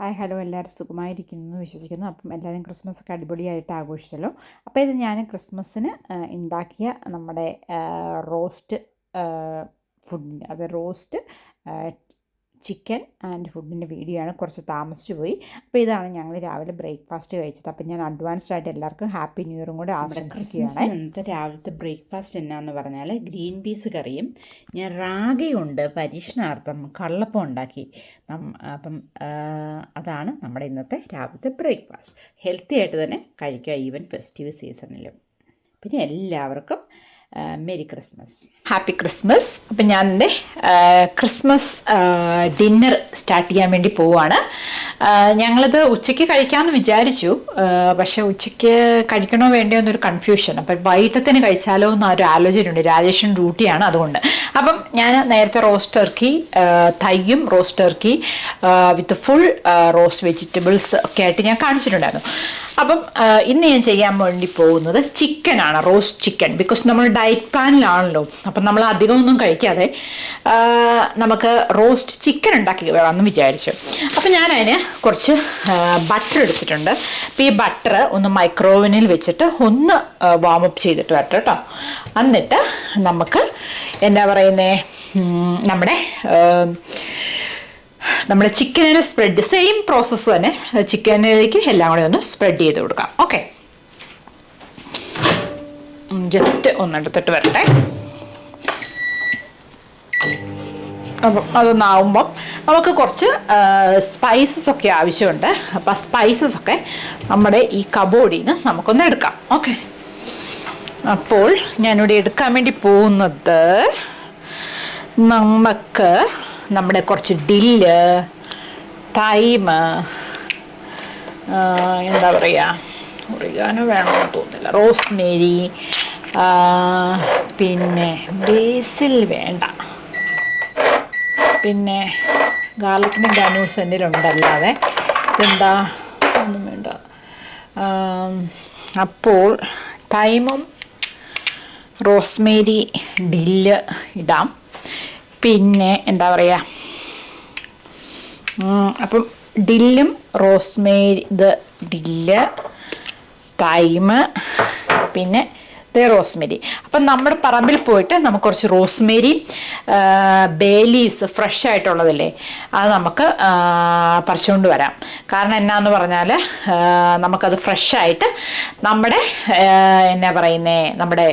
Hi hello എല്ലാവരും സുഖമായിരിക്കുന്നു എന്ന് വിശ്വസിക്കുന്നു. അപ്പം എല്ലാവരും ക്രിസ്മസൊക്കെ അടിപൊളിയായിട്ട് ആഘോഷിച്ചല്ലോ. അപ്പോൾ ഇത് ഞാൻ ക്രിസ്മസിന് ഉണ്ടാക്കിയ നമ്മുടെ റോസ്റ്റ് ഫുഡിൻ്റെ റോസ്റ്റ് ചിക്കൻ ആൻഡ് ഫുഡിൻ്റെ വീഡിയോ ആണ്. കുറച്ച് താമസിച്ചു പോയി. അപ്പോൾ ഇതാണ് ഞങ്ങൾ രാവിലെ ബ്രേക്ക്ഫാസ്റ്റ് കഴിച്ചത്. അപ്പം ഞാൻ അഡ്വാൻസ്ഡ് ആയിട്ട് എല്ലാവർക്കും ഹാപ്പി ന്യൂ ഇയറും കൂടെ ആശംസിക്കുകയാണ്. ഇന്നത്തെ രാവിലത്തെ ബ്രേക്ക്ഫാസ്റ്റ് എന്നാന്ന് പറഞ്ഞാൽ ഗ്രീൻ പീസ് കറിയും ഞാൻ റാഗി കൊണ്ട് പരീക്ഷണാർത്ഥം കള്ളപ്പം ഉണ്ടാക്കി. അപ്പം അതാണ് നമ്മുടെ ഇന്നത്തെ രാവിലത്തെ ബ്രേക്ക്ഫാസ്റ്റ്. ഹെൽത്തി ആയിട്ട് തന്നെ കഴിക്കുക, ഈവൻ ഫെസ്റ്റീവ് സീസണിലും. പിന്നെ എല്ലാവർക്കും മെരി ക്രിസ്മസ്, ഹാപ്പി ക്രിസ്മസ്. അപ്പം ഞാൻ എൻ്റെ ക്രിസ്മസ് ഡിന്നർ സ്റ്റാർട്ട് ചെയ്യാൻ വേണ്ടി പോവുകയാണ്. ഞങ്ങളിത് ഉച്ചയ്ക്ക് കഴിക്കാമെന്ന് വിചാരിച്ചു, പക്ഷേ ഉച്ചയ്ക്ക് കഴിക്കണോ വേണ്ടയോ എന്നൊരു കൺഫ്യൂഷൻ. അപ്പം വൈകിട്ടത്തിന് കഴിച്ചാലോ എന്നൊരു ആലോചനയുണ്ട്. രാജേഷൻ ഡ്യൂട്ടിയാണ്, അതുകൊണ്ട്. അപ്പം ഞാൻ നേരത്തെ റോസ്റ്റ് ടർക്കി, തൈയും roast turkey with full roast vegetables ഒക്കെ ആയിട്ട് ഞാൻ കാണിച്ചിട്ടുണ്ടായിരുന്നു. അപ്പം ഇന്ന് ഞാൻ ചെയ്യാൻ വേണ്ടി പോകുന്നത് ചിക്കനാണ്, റോസ്റ്റ് ചിക്കൻ. ബിക്കോസ് നമ്മൾ ഡയറ്റ് പ്ലാനിലാണല്ലോ. അപ്പം നമ്മൾ അധികമൊന്നും കഴിക്കാതെ നമുക്ക് റോസ്റ്റ് ചിക്കൻ ഉണ്ടാക്കി വേണമെന്ന് വിചാരിച്ചു. അപ്പം ഞാൻ അതിന് കുറച്ച് ബട്ടർ എടുത്തിട്ടുണ്ട്. അപ്പോൾ ഈ ബട്ടർ ഒന്ന് മൈക്രോവേവിനിൽ വെച്ചിട്ട് ഒന്ന് വാമപ്പ് ചെയ്തിട്ട് വരട്ടെ കേട്ടോ. എന്നിട്ട് നമുക്ക് എന്താ പറയുന്നത്, നമ്മുടെ ചിക്കനിൽ സ്പ്രെഡ്, സെയിം പ്രോസസ്സ് തന്നെ ചിക്കനിലേക്ക് എല്ലാം കൂടെ ഒന്ന് സ്പ്രെഡ് ചെയ്ത് കൊടുക്കാം. ഓക്കെ, ജസ്റ്റ് ഒന്നെടുത്തിട്ട് വരട്ടെ. അപ്പം അതൊന്നാവുമ്പം നമുക്ക് കുറച്ച് സ്പൈസസ് ഒക്കെ ആവശ്യമുണ്ട്. അപ്പം ആ സ്പൈസസ് ഒക്കെ നമ്മുടെ ഈ കബോർഡിൽ നിന്ന് നമുക്കൊന്ന് എടുക്കാം. ഓക്കെ, അപ്പോൾ ഞാനിവിടെ എടുക്കാൻ വേണ്ടി പോകുന്നത് നമുക്ക് നമ്മുടെ കുറച്ച് ഡില്ല്, തൈമ്, എന്താ പറയുക, ഒറിഗാനോ വേണമെന്ന് തോന്നുന്നില്ല, റോസ്മേരി, പിന്നെ ബേസിൽ വേണ്ട, പിന്നെ ഗാർലിക്കിൻ്റെ ഗാനൂസ് എൻ്റെ ഉണ്ടല്ലാതെ ഇതെന്താ ഒന്നും വേണ്ട. അപ്പോൾ തൈമും റോസ്മേരി ഡില്ല് ഇടാം. പിന്നെ എന്താ പറയുക, അപ്പം ഡില്ലും റോസ്മേരി, ഡില്ല്, തൈമ്, പിന്നെ റോസ്മേരി. അപ്പം നമ്മുടെ പറമ്പിൽ പോയിട്ട് നമുക്ക് കുറച്ച് റോസ്മേരി, ബേ ലീവ്സ് ഫ്രഷ് ആയിട്ടുള്ളതല്ലേ, അത് നമുക്ക് പറിച്ചുകൊണ്ട് വരാം. കാരണം എന്നാന്ന് പറഞ്ഞാൽ നമുക്കത് ഫ്രഷായിട്ട് നമ്മുടെ എന്നാ പറയുന്നത്, നമ്മുടെ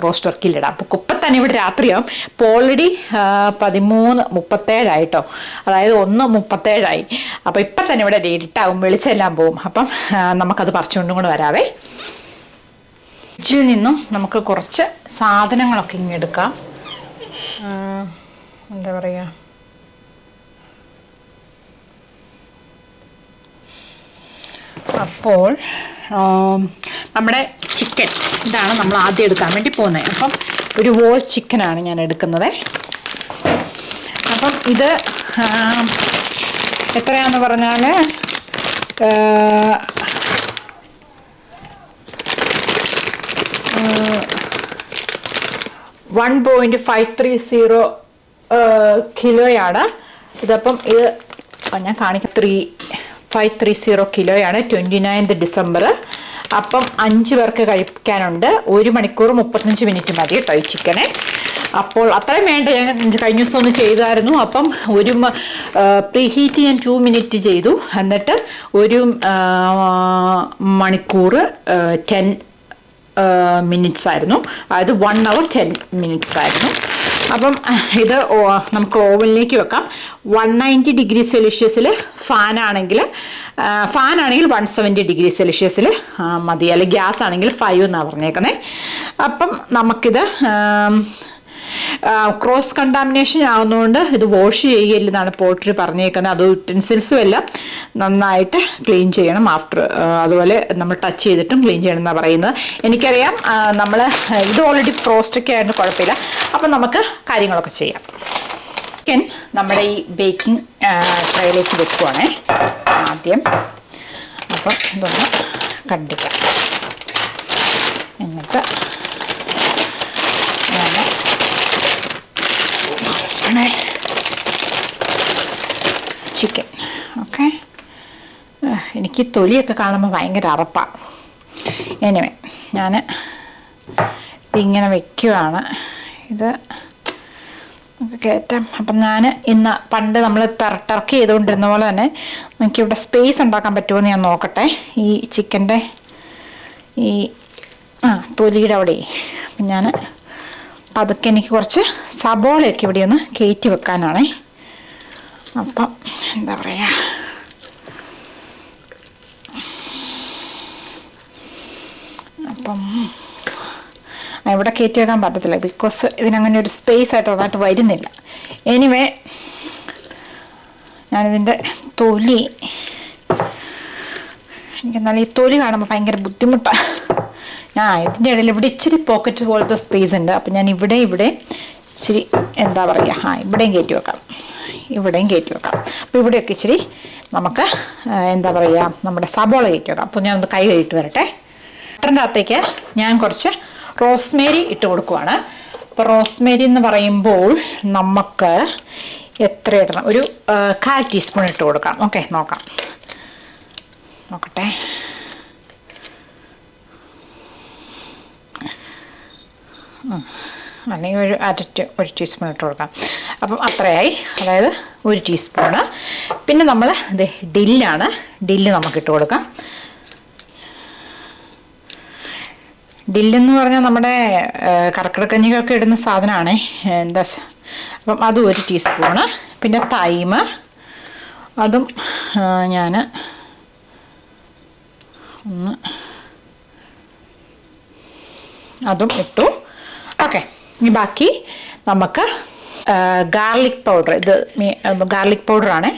റോസ്റ്റ് ടർക്കിയിലിടാം. അപ്പോൾ ഇപ്പം തന്നെ ഇവിടെ രാത്രിയാവും. ഇപ്പോൾ ഓൾറെഡി 13:37 അതായത് 1:37. അപ്പോൾ ഇപ്പം തന്നെ ഇവിടെ ഇരുട്ടാവും, വെളിച്ചെല്ലാം പോവും. അപ്പം നമുക്കത് പറിച്ചുകൊണ്ടും കൂടെ വരാവേ. ഫ്രിഡ്ജിൽ നിന്നും നമുക്ക് കുറച്ച് സാധനങ്ങളൊക്കെ ഇങ്ങെടുക്കാം. എന്താ പറയുക, അപ്പോൾ നമ്മുടെ ചിക്കൻ ഇതാണ് നമ്മൾ ആദ്യം എടുക്കാൻ വേണ്ടി പോകുന്നത്. അപ്പം ഒരു വോൾ ചിക്കനാണ് ഞാൻ എടുക്കുന്നത്. അപ്പം ഇത് എത്രയാണെന്ന് പറഞ്ഞാൽ 1.530 കിലോയാണ്. ഇതപ്പം ഇത് ഞാൻ കാണിക്കാം. 530 കിലോയാണ്. 29th December. അപ്പം 5 പേർക്ക് കഴിക്കാനുണ്ട്. 1 മണിക്കൂർ 35 മിനിറ്റ് മതി കേട്ടോ ഈ ചിക്കനെ. അപ്പോൾ അത്രയും വേണ്ട. ഞാൻ കഴിഞ്ഞ ദിവസം ഒന്ന് ചെയ്തായിരുന്നു. അപ്പം ഒരു പ്രീ ഹീറ്റ് ഞാൻ 2 മിനിറ്റ് ചെയ്തു. എന്നിട്ട് 1 മണിക്കൂർ 10 മിനിറ്റ്സ് ആയിരുന്നു. അതായത് 1 hour 10 minutes ആയിരുന്നു. അപ്പം ഇത് നമുക്ക് ഓവനിലേക്ക് വെക്കാം. 190 ഡിഗ്രി സെൽഷ്യസിൽ ഫാനാണെങ്കിൽ 170 ഡിഗ്രി സെൽഷ്യസിൽ മതി. അല്ലെങ്കിൽ ഗ്യാസ് ആണെങ്കിൽ 5 എന്നാണ് പറഞ്ഞേക്കുന്നത്. അപ്പം നമുക്കിത് ക്രോസ് കണ്ടാമിനേഷൻ ആവുന്നതുകൊണ്ട് ഇത് വാഷ് ചെയ്യില്ലെന്നാണ് പോൾട്രി പറഞ്ഞേക്കുന്നത്. അത് യൂട്ടൻസിൽസും എല്ലാം നന്നായിട്ട് ക്ലീൻ ചെയ്യണം. അതുപോലെ നമ്മൾ ടച്ച് ചെയ്തിട്ടും ക്ലീൻ ചെയ്യണം എന്നാണ് പറയുന്നത്. എനിക്കറിയാം, നമ്മൾ ഇത് ഓൾറെഡി ഫ്രോസ്റ്റൊക്കെ ആയിട്ട് കുഴപ്പമില്ല. അപ്പം നമുക്ക് കാര്യങ്ങളൊക്കെ ചെയ്യാം. ചിക്കൻ നമ്മുടെ ഈ ബേക്കിംഗ് ട്രേയിലേക്ക് വെക്കുവാണേ ആദ്യം. അപ്പം ഇതൊന്ന് കണ്ടിക്കാം. എന്നിട്ട് ചിക്കൻ. ഓക്കെ, എനിക്ക് തൊലിയൊക്കെ കാണുമ്പോൾ ഭയങ്കര അറപ്പാണ്. എനിവേ ഞാൻ ഇതിങ്ങനെ വെക്കുകയാണ്. ഇത് കയറ്റാം. അപ്പം ഞാൻ ഇന്ന് പണ്ട് നമ്മൾ ടർക്ക് ചെയ്തുകൊണ്ടിരുന്ന പോലെ തന്നെ നമുക്കിവിടെ സ്പേസ് ഉണ്ടാക്കാൻ പറ്റുമോ എന്ന് ഞാൻ നോക്കട്ടെ. ഈ ചിക്കൻ്റെ ഈ തൊലിയുടെ അവിടെ. അപ്പം ഞാൻ പതുക്കെ എനിക്ക് കുറച്ച് സബോളയൊക്കെ ഇവിടെ ഒന്ന് കയറ്റി വെക്കാനാണേ. അപ്പം എന്താ പറയുക, അപ്പം ഇവിടെ കയറ്റി വെക്കാൻ പറ്റത്തില്ല, ബിക്കോസ് ഇതിനങ്ങനെ ഒരു സ്പേസ് ആയിട്ട് അതായിട്ട് വരുന്നില്ല. എനിവേ ഞാനിതിൻ്റെ തൊലി, എനിക്കെന്നാൽ ഈ തൊലി കാണുമ്പോൾ ഭയങ്കര ബുദ്ധിമുട്ടാണ്. ഇതിൻ്റെ ഇടയിൽ ഇവിടെ ഇച്ചിരി പോക്കറ്റ് പോലത്തെ സ്പേസ് ഉണ്ട്. അപ്പം ഞാൻ ഇവിടെ ഇച്ചിരി എന്താ പറയുക, ഇവിടെയും കയറ്റി വെക്കാം, ഇവിടെയും കയറ്റി വെക്കാം. അപ്പോൾ ഇവിടെയൊക്കെ ഇച്ചിരി നമുക്ക് എന്താ പറയുക, നമ്മുടെ സബോള കയറ്റി വെക്കാം. അപ്പോൾ ഞാനൊന്ന് കൈ കഴുകിയിട്ട് വരട്ടെ. മട്ടറിൻ്റെ അകത്തേക്ക് ഞാൻ കുറച്ച് റോസ്മേരി ഇട്ട് കൊടുക്കുവാണ്. അപ്പോൾ റോസ്മേരി എന്ന് പറയുമ്പോൾ നമുക്ക് എത്ര ഇടണം, ഒരു 1/4 ടീസ്പൂൺ ഇട്ട് കൊടുക്കാം. ഓക്കെ, നോക്കട്ടെ. അല്ലെങ്കിൽ ഒരു ടീസ്പൂൺ ഇട്ട് കൊടുക്കാം. അപ്പം അത്രയായി, അതായത് 1 ടീസ്പൂണ്. പിന്നെ നമ്മൾ ഡില്ല് നമുക്കിട്ട് കൊടുക്കാം. ഡില്ലെന്ന് പറഞ്ഞാൽ നമ്മുടെ കർക്കിടക്കഞ്ഞിക്കൊക്കെ ഇടുന്ന സാധനമാണ്. അപ്പം അതും 1 ടീസ്പൂണ്. പിന്നെ തൈമ്, അതും ഞാൻ അതും ഇട്ടു. ഓക്കെ, ഇനി ബാക്കി നമുക്ക് ഗാർലിക് പൗഡർ. ഇത് ഗാർലിക് പൗഡറാണ്.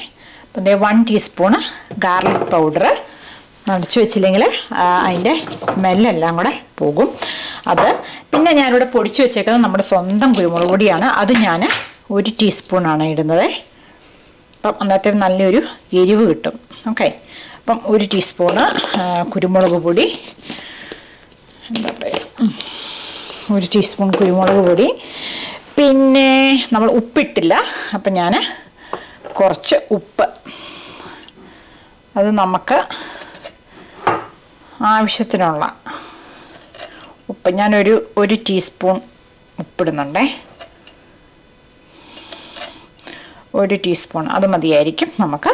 അപ്പം 1 ടീസ്പൂണ് ഗാർലിക് പൗഡർ അടച്ചു വെച്ചില്ലെങ്കിൽ അതിൻ്റെ സ്മെല്ലെല്ലാം കൂടെ പോകും. അത് പിന്നെ ഞാനിവിടെ പൊടിച്ചു വെച്ചേക്കുന്നത് നമ്മുടെ സ്വന്തം കുരുമുളക് പൊടിയാണ്. അത് ഞാൻ 1 ടീസ്പൂണാണ് ഇടുന്നത്. അപ്പം അന്നത്തെ നല്ലൊരു എരിവ് കിട്ടും. ഓക്കെ, അപ്പം 1 ടീസ്പൂണ് കുരുമുളക് പൊടി, എന്താ പറയുക, 1 ടീസ്പൂൺ കുരുമുളക് പൊടി. പിന്നെ നമ്മൾ ഉപ്പിട്ടില്ല, അപ്പം ഞാൻ കുറച്ച് ഉപ്പ്, അത് നമുക്ക് ആവശ്യത്തിനുള്ള ഉപ്പ്, ഞാനൊരു 1 ടീസ്പൂൺ ഉപ്പിടുന്നുണ്ടേ. 1 ടീസ്പൂൺ അത് മതിയായിരിക്കും നമുക്ക്.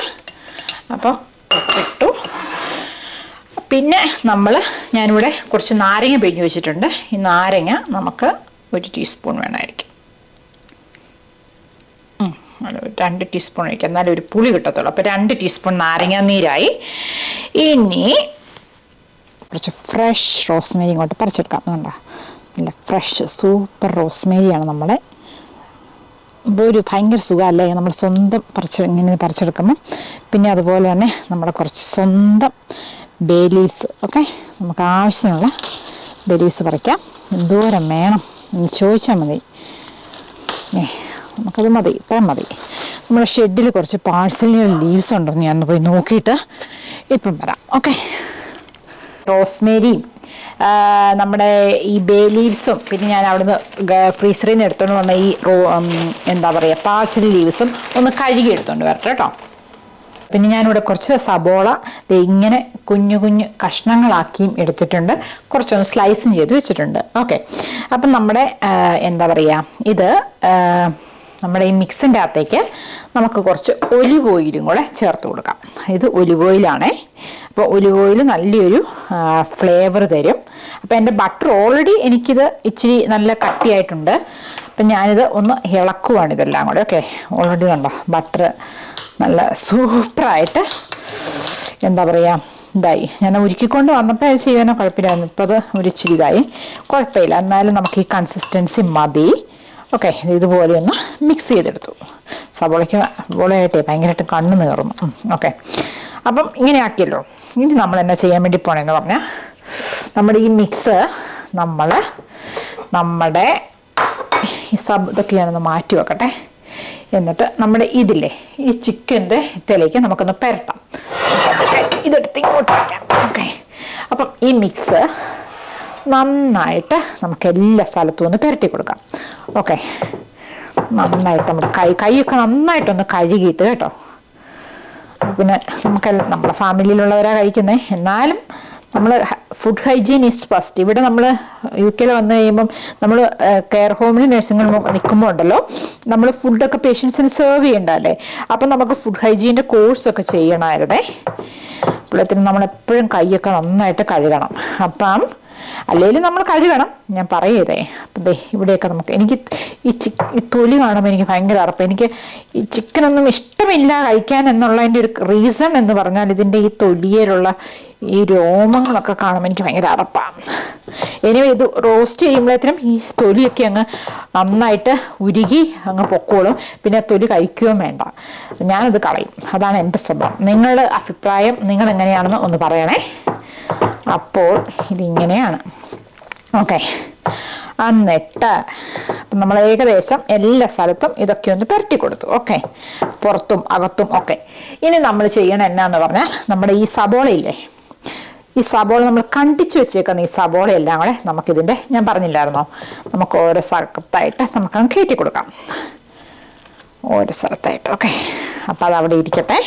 അപ്പം ഉപ്പിട്ടു. പിന്നെ ഞാനിവിടെ കുറച്ച് നാരങ്ങ പിഴിഞ്ഞ് വെച്ചിട്ടുണ്ട്. ഈ നാരങ്ങ നമുക്ക് 1 ടീസ്പൂൺ വേണമായിരിക്കും. 2 ടീസ്പൂൺ ഒഴിക്കാം, എന്നാലും ഒരു പുളി കിട്ടത്തുള്ളൂ. അപ്പോൾ 2 ടീസ്പൂൺ നാരങ്ങ നീരായി. ഇനി കുറച്ച് ഫ്രഷ് റോസ്മേരി ഇങ്ങോട്ട് പറിച്ചെടുക്കാം. കണ്ടോ, നല്ല ഫ്രഷ് സൂപ്പർ റോസ്മേരിയാണ് നമ്മുടെ. ഒരു ഭയങ്കര സുഖമല്ലേ നമ്മൾ സ്വന്തം ഇങ്ങനെ പറിച്ചെടുക്കുമ്പോൾ. പിന്നെ അതുപോലെ തന്നെ നമ്മുടെ കുറച്ച് സ്വന്തം ബേ ലീവ്സ്. ഓക്കെ, നമുക്ക് ആവശ്യമുള്ള ബേ ലീവ്സ് പറിക്കാം. എന്തോരം വേണം എന്ന് ചോദിച്ചാൽ മതി. നമുക്കത് മതി, ഇത്രയും മതി. നമ്മുടെ ഷെഡിൽ കുറച്ച് പാഴ്സലിന് ലീവ്സ് ഉണ്ടോ എന്ന് ഞാൻ പോയി നോക്കിയിട്ട് ഇപ്പം വരാം. ഓക്കെ, റോസ്മേരിയും നമ്മുടെ ഈ ബേ ലീവ്സും പിന്നെ ഞാൻ അവിടുന്ന് ഫ്രീസറിൽ നിന്ന് എടുത്തുകൊണ്ട് വന്ന ഈ എന്താ പറയുക പാഴ്സൽ ലീവ്സും ഒന്ന് കഴുകി എടുത്തുകൊണ്ട് വരട്ടെ കേട്ടോ. പിന്നെ ഞാനിവിടെ കുറച്ച് സബോള ഇങ്ങനെ കുഞ്ഞു കഷ്ണങ്ങളാക്കിയും എടുത്തിട്ടുണ്ട്, കുറച്ചൊന്ന് സ്ലൈസും ചെയ്ത് വെച്ചിട്ടുണ്ട്. ഓക്കെ, അപ്പം നമ്മുടെ എന്താ പറയുക, ഇത് നമ്മുടെ ഈ മിക്സിൻ്റെ അകത്തേക്ക് നമുക്ക് കുറച്ച് ഒലിവ് ഓയിലും കൂടെ ചേർത്ത് കൊടുക്കാം. ഇത് ഒലിവ് ഓയിലാണേ. അപ്പോൾ ഒലിവ് ഓയിൽ നല്ലൊരു ഫ്ലേവർ തരും. അപ്പോൾ എൻ്റെ ബട്ടർ ഓൾറെഡി എനിക്കിത് ഇച്ചിരി നല്ല കട്ടിയായിട്ടുണ്ട്. അപ്പം ഞാനിത് ഒന്ന് ഇളക്കുവാണ് ഇതെല്ലാം കൂടെ. ഓക്കെ, ഓൾറെഡി കണ്ടോ ബട്ടർ നല്ല സൂപ്പറായിട്ട് എന്താ പറയുക ഇതായി. ഞാൻ ഉരുക്കിക്കൊണ്ട് വന്നപ്പോൾ അത് ചെയ്യാനോ കുഴപ്പമില്ലായിരുന്നു. ഇപ്പോൾ അത് ഒരു ഇച്ചിരി ഇതായി, കുഴപ്പമില്ല. എന്നാലും നമുക്ക് ഈ കൺസിസ്റ്റൻസി മതി. ഓക്കെ, ഇതുപോലെ ഒന്ന് മിക്സ് ചെയ്തെടുത്തു. സബോളയായിട്ടേ ഭയങ്കരമായിട്ട് കണ്ണ് നീറുന്നു. ഓക്കെ, അപ്പം ഇങ്ങനെ ആക്കിയല്ലോ. ഇനി നമ്മൾ എന്നാ ചെയ്യാൻ വേണ്ടി പോകണമെന്ന് പറഞ്ഞാൽ നമ്മുടെ ഈ മിക്സ് നമ്മുടെ ഈ ഇതൊക്കെ ഞാനൊന്ന് മാറ്റി വെക്കട്ടെ. എന്നിട്ട് നമ്മുടെ ഇതില്ലേ ഈ ചിക്കൻ്റെ ഇതിലേക്ക് നമുക്കൊന്ന് പുരട്ടാം. ഇതെടുത്ത് ഇങ്ങോട്ട് വയ്ക്കാം. ഓക്കെ, അപ്പം ഈ മിക്സ് നന്നായിട്ട് നമുക്ക് എല്ലാ സ്ഥലത്തും ഒന്ന് പുരട്ടി കൊടുക്കാം. ഓക്കെ, നന്നായിട്ട് നമ്മുടെ കൈയൊക്കെ നന്നായിട്ടൊന്ന് കഴുകിയിട്ട് കേട്ടോ. പിന്നെ നമുക്കെല്ലാം നമ്മുടെ ഫാമിലിയിലുള്ളവരാണ് കഴിക്കുന്നത്. എന്നാലും നമ്മൾ ഫുഡ് ഹൈജീൻ ഈസ് ഫസ്റ്റ്. ഇവിടെ നമ്മൾ UK വന്നു കഴിയുമ്പം നമ്മൾ കെയർ ഹോമിൽ നഴ്സിംഗ് ഹോമിൽ നിൽക്കുമ്പോൾ ഉണ്ടല്ലോ, നമ്മൾ ഫുഡൊക്കെ പേഷ്യൻസിന് സെർവ് ചെയ്യണ്ടല്ലേ. അപ്പം നമുക്ക് ഫുഡ് ഹൈജീൻ്റെ കോഴ്സൊക്കെ ചെയ്യണമായിരുന്നേ. അപ്പോഴത്തേനും നമ്മളെപ്പോഴും കൈയൊക്കെ നന്നായിട്ട് കഴുകണം. അപ്പം അല്ലെങ്കിലും നമ്മൾ കഴുകണം, ഞാൻ പറയതേ. അപ്പം ഇവിടെയൊക്കെ എനിക്ക് ഈ തൊലി കാണുമ്പോൾ എനിക്ക് ഭയങ്കര അറപ്പ്. എനിക്ക് ഈ ചിക്കനൊന്നും ഇഷ്ടമില്ല കഴിക്കാൻ എന്നുള്ളതിൻ്റെ ഒരു റീസൺ എന്ന് പറഞ്ഞാൽ ഇതിൻ്റെ ഈ തൊലിയിലുള്ള ഈ രോമങ്ങളൊക്കെ കാണുമ്പോൾ എനിക്ക് ഭയങ്കര അറപ്പാണ്. ഇനി ഇത് റോസ്റ്റ് ചെയ്യുമ്പോഴത്തേനും ഈ തൊലിയൊക്കെ അങ്ങ് നന്നായിട്ട് ഉരുകി അങ്ങ് പൊക്കോളും. പിന്നെ തൊലി കഴിക്കുകയും വേണ്ട, ഞാനത് കളയും. അതാണ് എൻ്റെ സ്വഭാവം. നിങ്ങളുടെ അഭിപ്രായം നിങ്ങൾ എങ്ങനെയാണെന്ന് ഒന്ന് പറയണേ. അപ്പോൾ ഇതിങ്ങനെയാണ്. ഓക്കെ, എന്നിട്ട് അപ്പം നമ്മൾ ഏകദേശം എല്ലാ സ്ഥലത്തും ഇതൊക്കെ ഒന്ന് പുരട്ടി കൊടുത്തു. ഓക്കെ, പുറത്തും അകത്തും ഒക്കെ. ഇനി നമ്മൾ ചെയ്യണം എന്നാന്ന് പറഞ്ഞാൽ, നമ്മുടെ ഈ സബോളയില്ലേ, ഈ സബോള നമ്മൾ കണ്ടിച്ചു വെച്ചേക്കുന്ന ഈ സബോളയെല്ലാം കൂടെ നമുക്കിതിൻ്റെ, ഞാൻ പറഞ്ഞില്ലായിരുന്നോ, നമുക്ക് ഓരോ സ്ഥലത്തായിട്ട് നമുക്കങ്ങ് കയറ്റി കൊടുക്കാം. ഓരോ സ്ഥലത്തായിട്ട്. ഓക്കെ, അപ്പം അതവിടെ ഇരിക്കട്ടെ.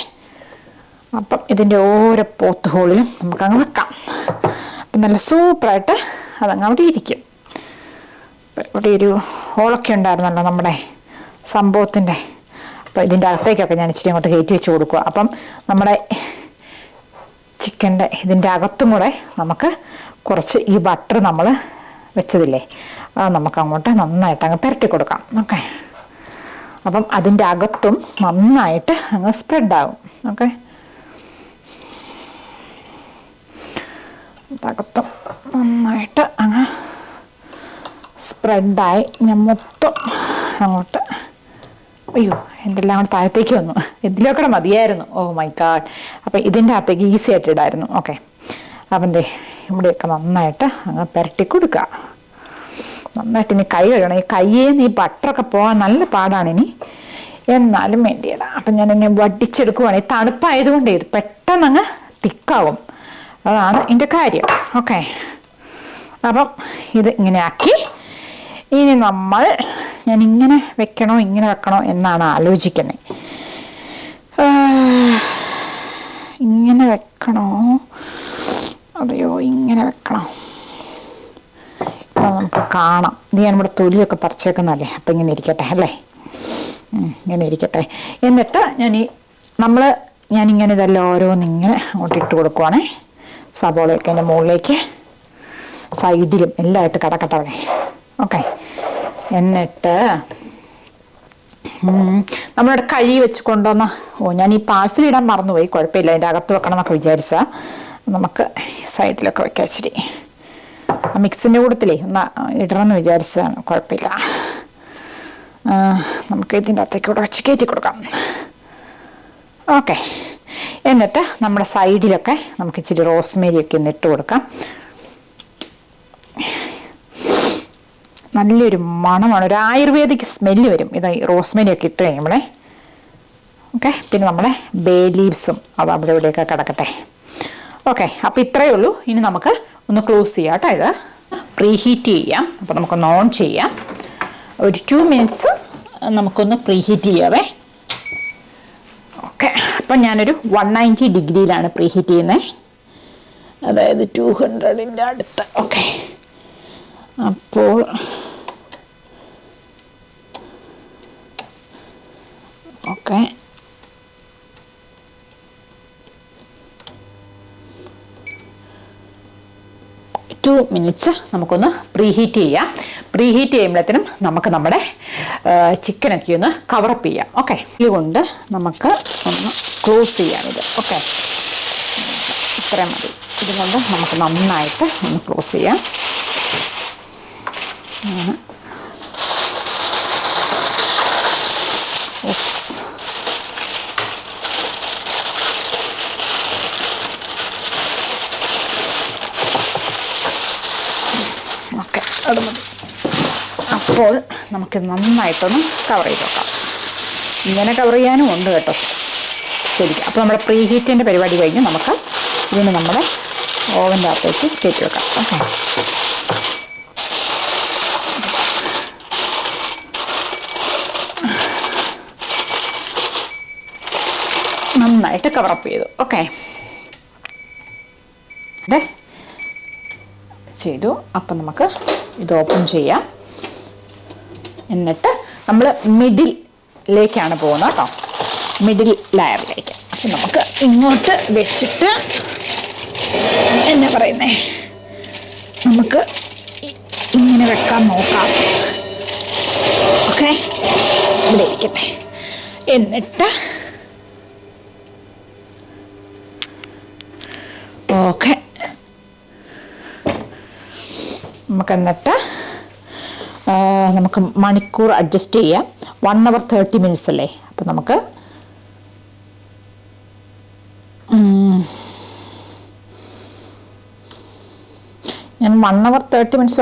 അപ്പം ഇതിൻ്റെ ഓരോ പോത്ത് ഹോളിലും നമുക്കങ്ങ് വെക്കാം. അപ്പം നല്ല സൂപ്പറായിട്ട് അതങ്ങ് അവിടെ ഇരിക്കും. ഇവിടെ ഒരു ഹോളൊക്കെ ഉണ്ടായിരുന്നല്ലോ നമ്മുടെ സംഭവത്തിൻ്റെ. അപ്പോൾ ഇതിൻ്റെ അകത്തേക്കൊക്കെ ഞാൻ ഇച്ചിരി അങ്ങോട്ട് കയറ്റി വെച്ച് കൊടുക്കുക. അപ്പം നമ്മുടെ ചിക്കൻ്റെ ഇതിൻ്റെ അകത്തും കൂടെ നമുക്ക് കുറച്ച് ഈ ബട്ടർ നമ്മൾ വെച്ചതില്ലേ, അത് നമുക്ക് അങ്ങോട്ട് നന്നായിട്ട് അങ്ങ് പുരട്ടി കൊടുക്കാം. ഓക്കെ, അപ്പം അതിൻ്റെ അകത്തും നന്നായിട്ട് അങ്ങ് സ്പ്രെഡാകും. ഓക്കെ, അകത്തും നന്നായിട്ട് അങ്ങ് സ്പ്രെഡായി ഞാൻ മൊത്തം അങ്ങോട്ട്, അയ്യോ എന്തെല്ലാം കൂടെ താഴത്തേക്ക് വന്നു. ഇതിലൊക്കെ മതിയായിരുന്നു. Oh my god. അപ്പം ഇതിൻ്റെ അകത്തേക്ക് ഈസി ആയിട്ട് ഇടായിരുന്നു. ഓക്കെ, അപ്പം ദേ ഇവിടെയൊക്കെ നന്നായിട്ട് അങ്ങ് പുരട്ടി കൊടുക്കുക. നന്നായിട്ട് ഇനി കൈ കഴുകണം. ഈ കയ്യിൽ നിന്ന് ഈ ബട്ടറൊക്കെ പോകാൻ നല്ല പാടാണ് ഇനി, എന്നാലും വേണ്ടിയതാണ്. അപ്പം ഞാനിങ്ങനെ വടിച്ചെടുക്കുവാണ്. ഈ തണുപ്പായതുകൊണ്ട് ഇത് പെട്ടെന്ന് അങ്ങ് തിക്കാവും, അതാണ് ഇതിൻ്റെ കാര്യം. ഓക്കെ, അപ്പം ഇത് ഇങ്ങനെ ആക്കി ഇനി ഞാനിങ്ങനെ വെക്കണോ ഇങ്ങനെ വെക്കണോ എന്നാണ് ആലോചിക്കുന്നത്. ഇങ്ങനെ വെക്കണോ അതെയോ ഇങ്ങനെ വെക്കണോ? നമുക്ക് കാണാം. ഇത് ഞാനിവിടെ തൊലിയൊക്കെ പറിച്ചേക്കുന്നതല്ലേ, അപ്പം ഇങ്ങനെ ഇരിക്കട്ടെ അല്ലേ. ഇങ്ങനെ ഇരിക്കട്ടെ. എന്നിട്ട് ഞാനിങ്ങനെ ഇതെല്ലാം ഓരോന്നിങ്ങനെ അങ്ങോട്ട് ഇട്ട് കൊടുക്കുവാണേ. സബോളയൊക്കെ എൻ്റെ മുകളിലേക്ക് സൈഡിലും എല്ലാമായിട്ട് കടക്കട്ടെ അവിടെ. ഓക്കെ, എന്നിട്ട് നമ്മളിവിടെ കഴുകി വെച്ച് കൊണ്ടുവന്ന, ഞാൻ ഈ പാഴ്സൽ ഇടാൻ മറന്നുപോയി, കുഴപ്പമില്ല, അതിൻ്റെ അകത്ത് വെക്കണം എന്നൊക്കെ വിചാരിച്ചാൽ നമുക്ക് സൈഡിലൊക്കെ വെക്കാം. ഇച്ചിരി മിക്സിൻ്റെ കൂട്ടത്തിലേ ഒന്ന് ഇടണമെന്ന് വിചാരിച്ചതാണ്, കുഴപ്പമില്ല. നമുക്ക് ഇതിൻ്റെ അകത്തേക്ക് കൂടെ വെച്ച് കയറ്റി കൊടുക്കാം. ഓക്കെ, എന്നിട്ട് നമ്മുടെ സൈഡിലൊക്കെ നമുക്ക് ഇച്ചിരി റോസ്മേരിയൊക്കെ ഒന്ന് ഇട്ട് കൊടുക്കാം. നല്ലൊരു മണമാണ്, ഒരു ആയുർവേദിക് സ്മെല്ല് വരും ഇത് റോസ്മേരിയൊക്കെ ഇട്ട് കഴിയുമ്പോഴേ. ഓക്കെ, പിന്നെ നമ്മുടെ ബേ ലീവ്സും അത് അവിടെ ഇവിടെയൊക്കെ കിടക്കട്ടെ. ഓക്കെ, അപ്പോൾ ഇത്രയേ ഉള്ളൂ. ഇനി നമുക്ക് ഒന്ന് ക്ലോസ് ചെയ്യാം കേട്ടോ. ഇത് പ്രീഹീറ്റ് ചെയ്യാം. അപ്പോൾ നമുക്കൊന്ന് ഓൺ ചെയ്യാം. ഒരു 2 മിനിറ്റ്സ് നമുക്കൊന്ന് പ്രീഹീറ്റ് ചെയ്യാവേ. ഓക്കെ, അപ്പം ഞാനൊരു 190 ഡിഗ്രിയിലാണ് പ്രീഹീറ്റ് ചെയ്യുന്നത്, അതായത് 200ൻ്റെ അടുത്ത്. ഓക്കെ, അപ്പോൾ ഓക്കെ, 2 മിനിറ്റ്സ് നമുക്കൊന്ന് പ്രീഹീറ്റ് ചെയ്യാം. പ്രീഹീറ്റ് ചെയ്യുമ്പോഴത്തേനും നമുക്ക് നമ്മുടെ ചിക്കനൊക്കെ ഒന്ന് കവറപ്പ് ചെയ്യാം. ഓക്കെ, ഇതുകൊണ്ട് നമുക്ക് ഒന്ന് ക്ലോസ് ചെയ്യാം ഇത്. ഓക്കെ, ഇത്രയും മതി. ഇതുകൊണ്ട് നമുക്ക് നന്നായിട്ട് ഒന്ന് ക്ലോസ് ചെയ്യാം. ഓക്കെ, അത് മതി. അപ്പോൾ നമുക്ക് നന്നായിട്ടൊന്ന് കവർ ചെയ്ത് വെക്കാം. ഇങ്ങനെ കവർ ചെയ്യാനും ഉണ്ട് കേട്ടോ ശരിക്കും. അപ്പോൾ നമ്മുടെ പ്രീ ഹീറ്റിൻ്റെ പരിപാടി കഴിഞ്ഞ് നമുക്ക് ഇതിന് നമ്മുടെ ഓവൻ്റെ അകത്തേക്ക് കയറ്റി വെക്കാം. ഓക്കെ, നന്നായിട്ട് കവറപ്പ് ചെയ്തു. ഓക്കെ, അതെ ചെയ്തു. അപ്പം നമുക്ക് ഇത് ഓപ്പൺ ചെയ്യാം. എന്നിട്ട് നമ്മൾ മിഡിലേക്കാണ് പോകുന്നത് കേട്ടോ, മിഡിൽ ലെയറിലേക്ക്. അപ്പം നമുക്ക് ഇങ്ങോട്ട് വെച്ചിട്ട് എന്നാ പറയുന്നേ, നമുക്ക് ഇങ്ങനെ വെക്കാൻ നോക്കാം. ഓക്കെ, ഇവിടെ ഇരിക്കട്ടെ. എന്നിട്ട് ഓക്കെ, നമുക്ക് മണിക്കൂർ അഡ്ജസ്റ്റ് ചെയ്യാം. 1 hour 30 minutes അല്ലേ. അപ്പം നമുക്ക് ഞാൻ 1 hour 30 minutes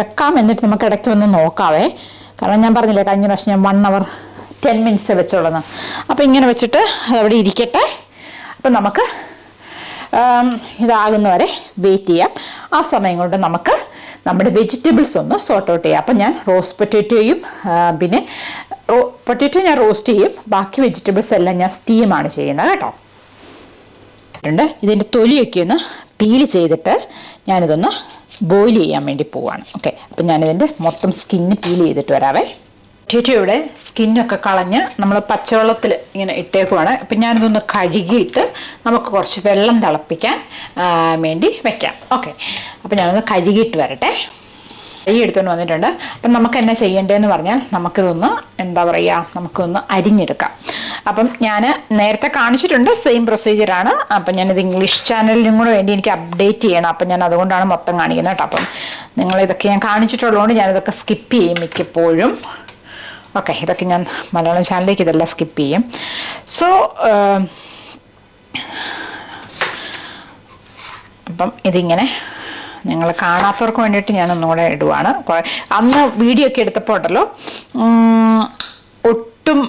വെക്കാം. എന്നിട്ട് നമുക്ക് ഇടയ്ക്ക് വന്ന് നോക്കാവേ. കാരണം ഞാൻ പറഞ്ഞില്ലേ കഴിഞ്ഞ പ്രാവശ്യം ഞാൻ 1 hour 10 minutes വെച്ചോളന്ന്. അപ്പം ഇങ്ങനെ വെച്ചിട്ട് അവിടെ ഇരിക്കട്ടെ. അപ്പം നമുക്ക് ഇതാകുന്നവരെ വെയിറ്റ് ചെയ്യാം. ആ സമയം കൊണ്ട് നമുക്ക് നമ്മുടെ വെജിറ്റബിൾസ് ഒന്ന് സോർട്ട് ഔട്ട് ചെയ്യാം. അപ്പം ഞാൻ റോസ്റ്റ് പൊട്ടാറ്റോയും പിന്നെ പൊട്ടാറ്റോ ഞാൻ റോസ്റ്റ് ചെയ്യും. ബാക്കി വെജിറ്റബിൾസ് എല്ലാം ഞാൻ സ്റ്റീമാണ് ചെയ്യുന്നത് കേട്ടോ. ഇതിൻ്റെ തൊലിയൊക്കെ ഒന്ന് പീൽ ചെയ്തിട്ട് ഞാനിതൊന്ന് ബോയിൽ ചെയ്യാൻ വേണ്ടി പോവാണ്. ഓക്കെ, അപ്പം ഞാനിതിൻ്റെ മൊത്തം സ്കിന്ന് പീൽ ചെയ്തിട്ട് വരാവേ. പൊട്ടാറ്റോയുടെ സ്കിന്നൊക്കെ കളഞ്ഞ് നമ്മൾ പച്ചവെള്ളത്തിൽ ഇങ്ങനെ ഇട്ടേക്കുവാണ്. അപ്പം ഞാനിതൊന്ന് കഴുകിയിട്ട് നമുക്ക് കുറച്ച് വെള്ളം തിളപ്പിക്കാൻ വേണ്ടി വെക്കാം. ഓക്കെ, അപ്പം ഞാനൊന്ന് കഴുകിയിട്ട് വരട്ടെ. കഴുകി എടുത്തുകൊണ്ട് വന്നിട്ടുണ്ട്. അപ്പം നമുക്ക് എന്നാ ചെയ്യേണ്ടതെന്ന് പറഞ്ഞാൽ നമുക്കിതൊന്ന് എന്താ പറയുക, നമുക്കൊന്ന് അരിഞ്ഞെടുക്കാം. അപ്പം ഞാൻ നേരത്തെ കാണിച്ചിട്ടുണ്ട്, സെയിം പ്രൊസീജിയറാണ്. അപ്പം ഞാനിത് ഇംഗ്ലീഷ് ചാനലിനും കൂടെ വേണ്ടി എനിക്ക് അപ്ഡേറ്റ് ചെയ്യണം. അപ്പം ഞാൻ അതുകൊണ്ടാണ് മൊത്തം കാണിക്കുന്നത് കേട്ടോ. അപ്പം നിങ്ങളിതൊക്കെ ഞാൻ കാണിച്ചിട്ടുള്ളതുകൊണ്ട് ഞാനിതൊക്കെ സ്കിപ്പ് ചെയ്യും മിക്കപ്പോഴും. ഓക്കെ, ഇതൊക്കെ ഞാൻ മലയാളം ചാനലിലേക്ക് ഇതെല്ലാം സ്കിപ്പ് ചെയ്യും. സോ അപ്പം ഇതിങ്ങനെ നിങ്ങൾ കാണാത്തവർക്ക് വേണ്ടിയിട്ട് ഞാൻ ഒന്നുകൂടെ ഇടുവാണ്. അന്ന് വീഡിയോ ഒക്കെ എടുത്തപ്പോൾ ഉണ്ടല്ലോ ഒട്ടും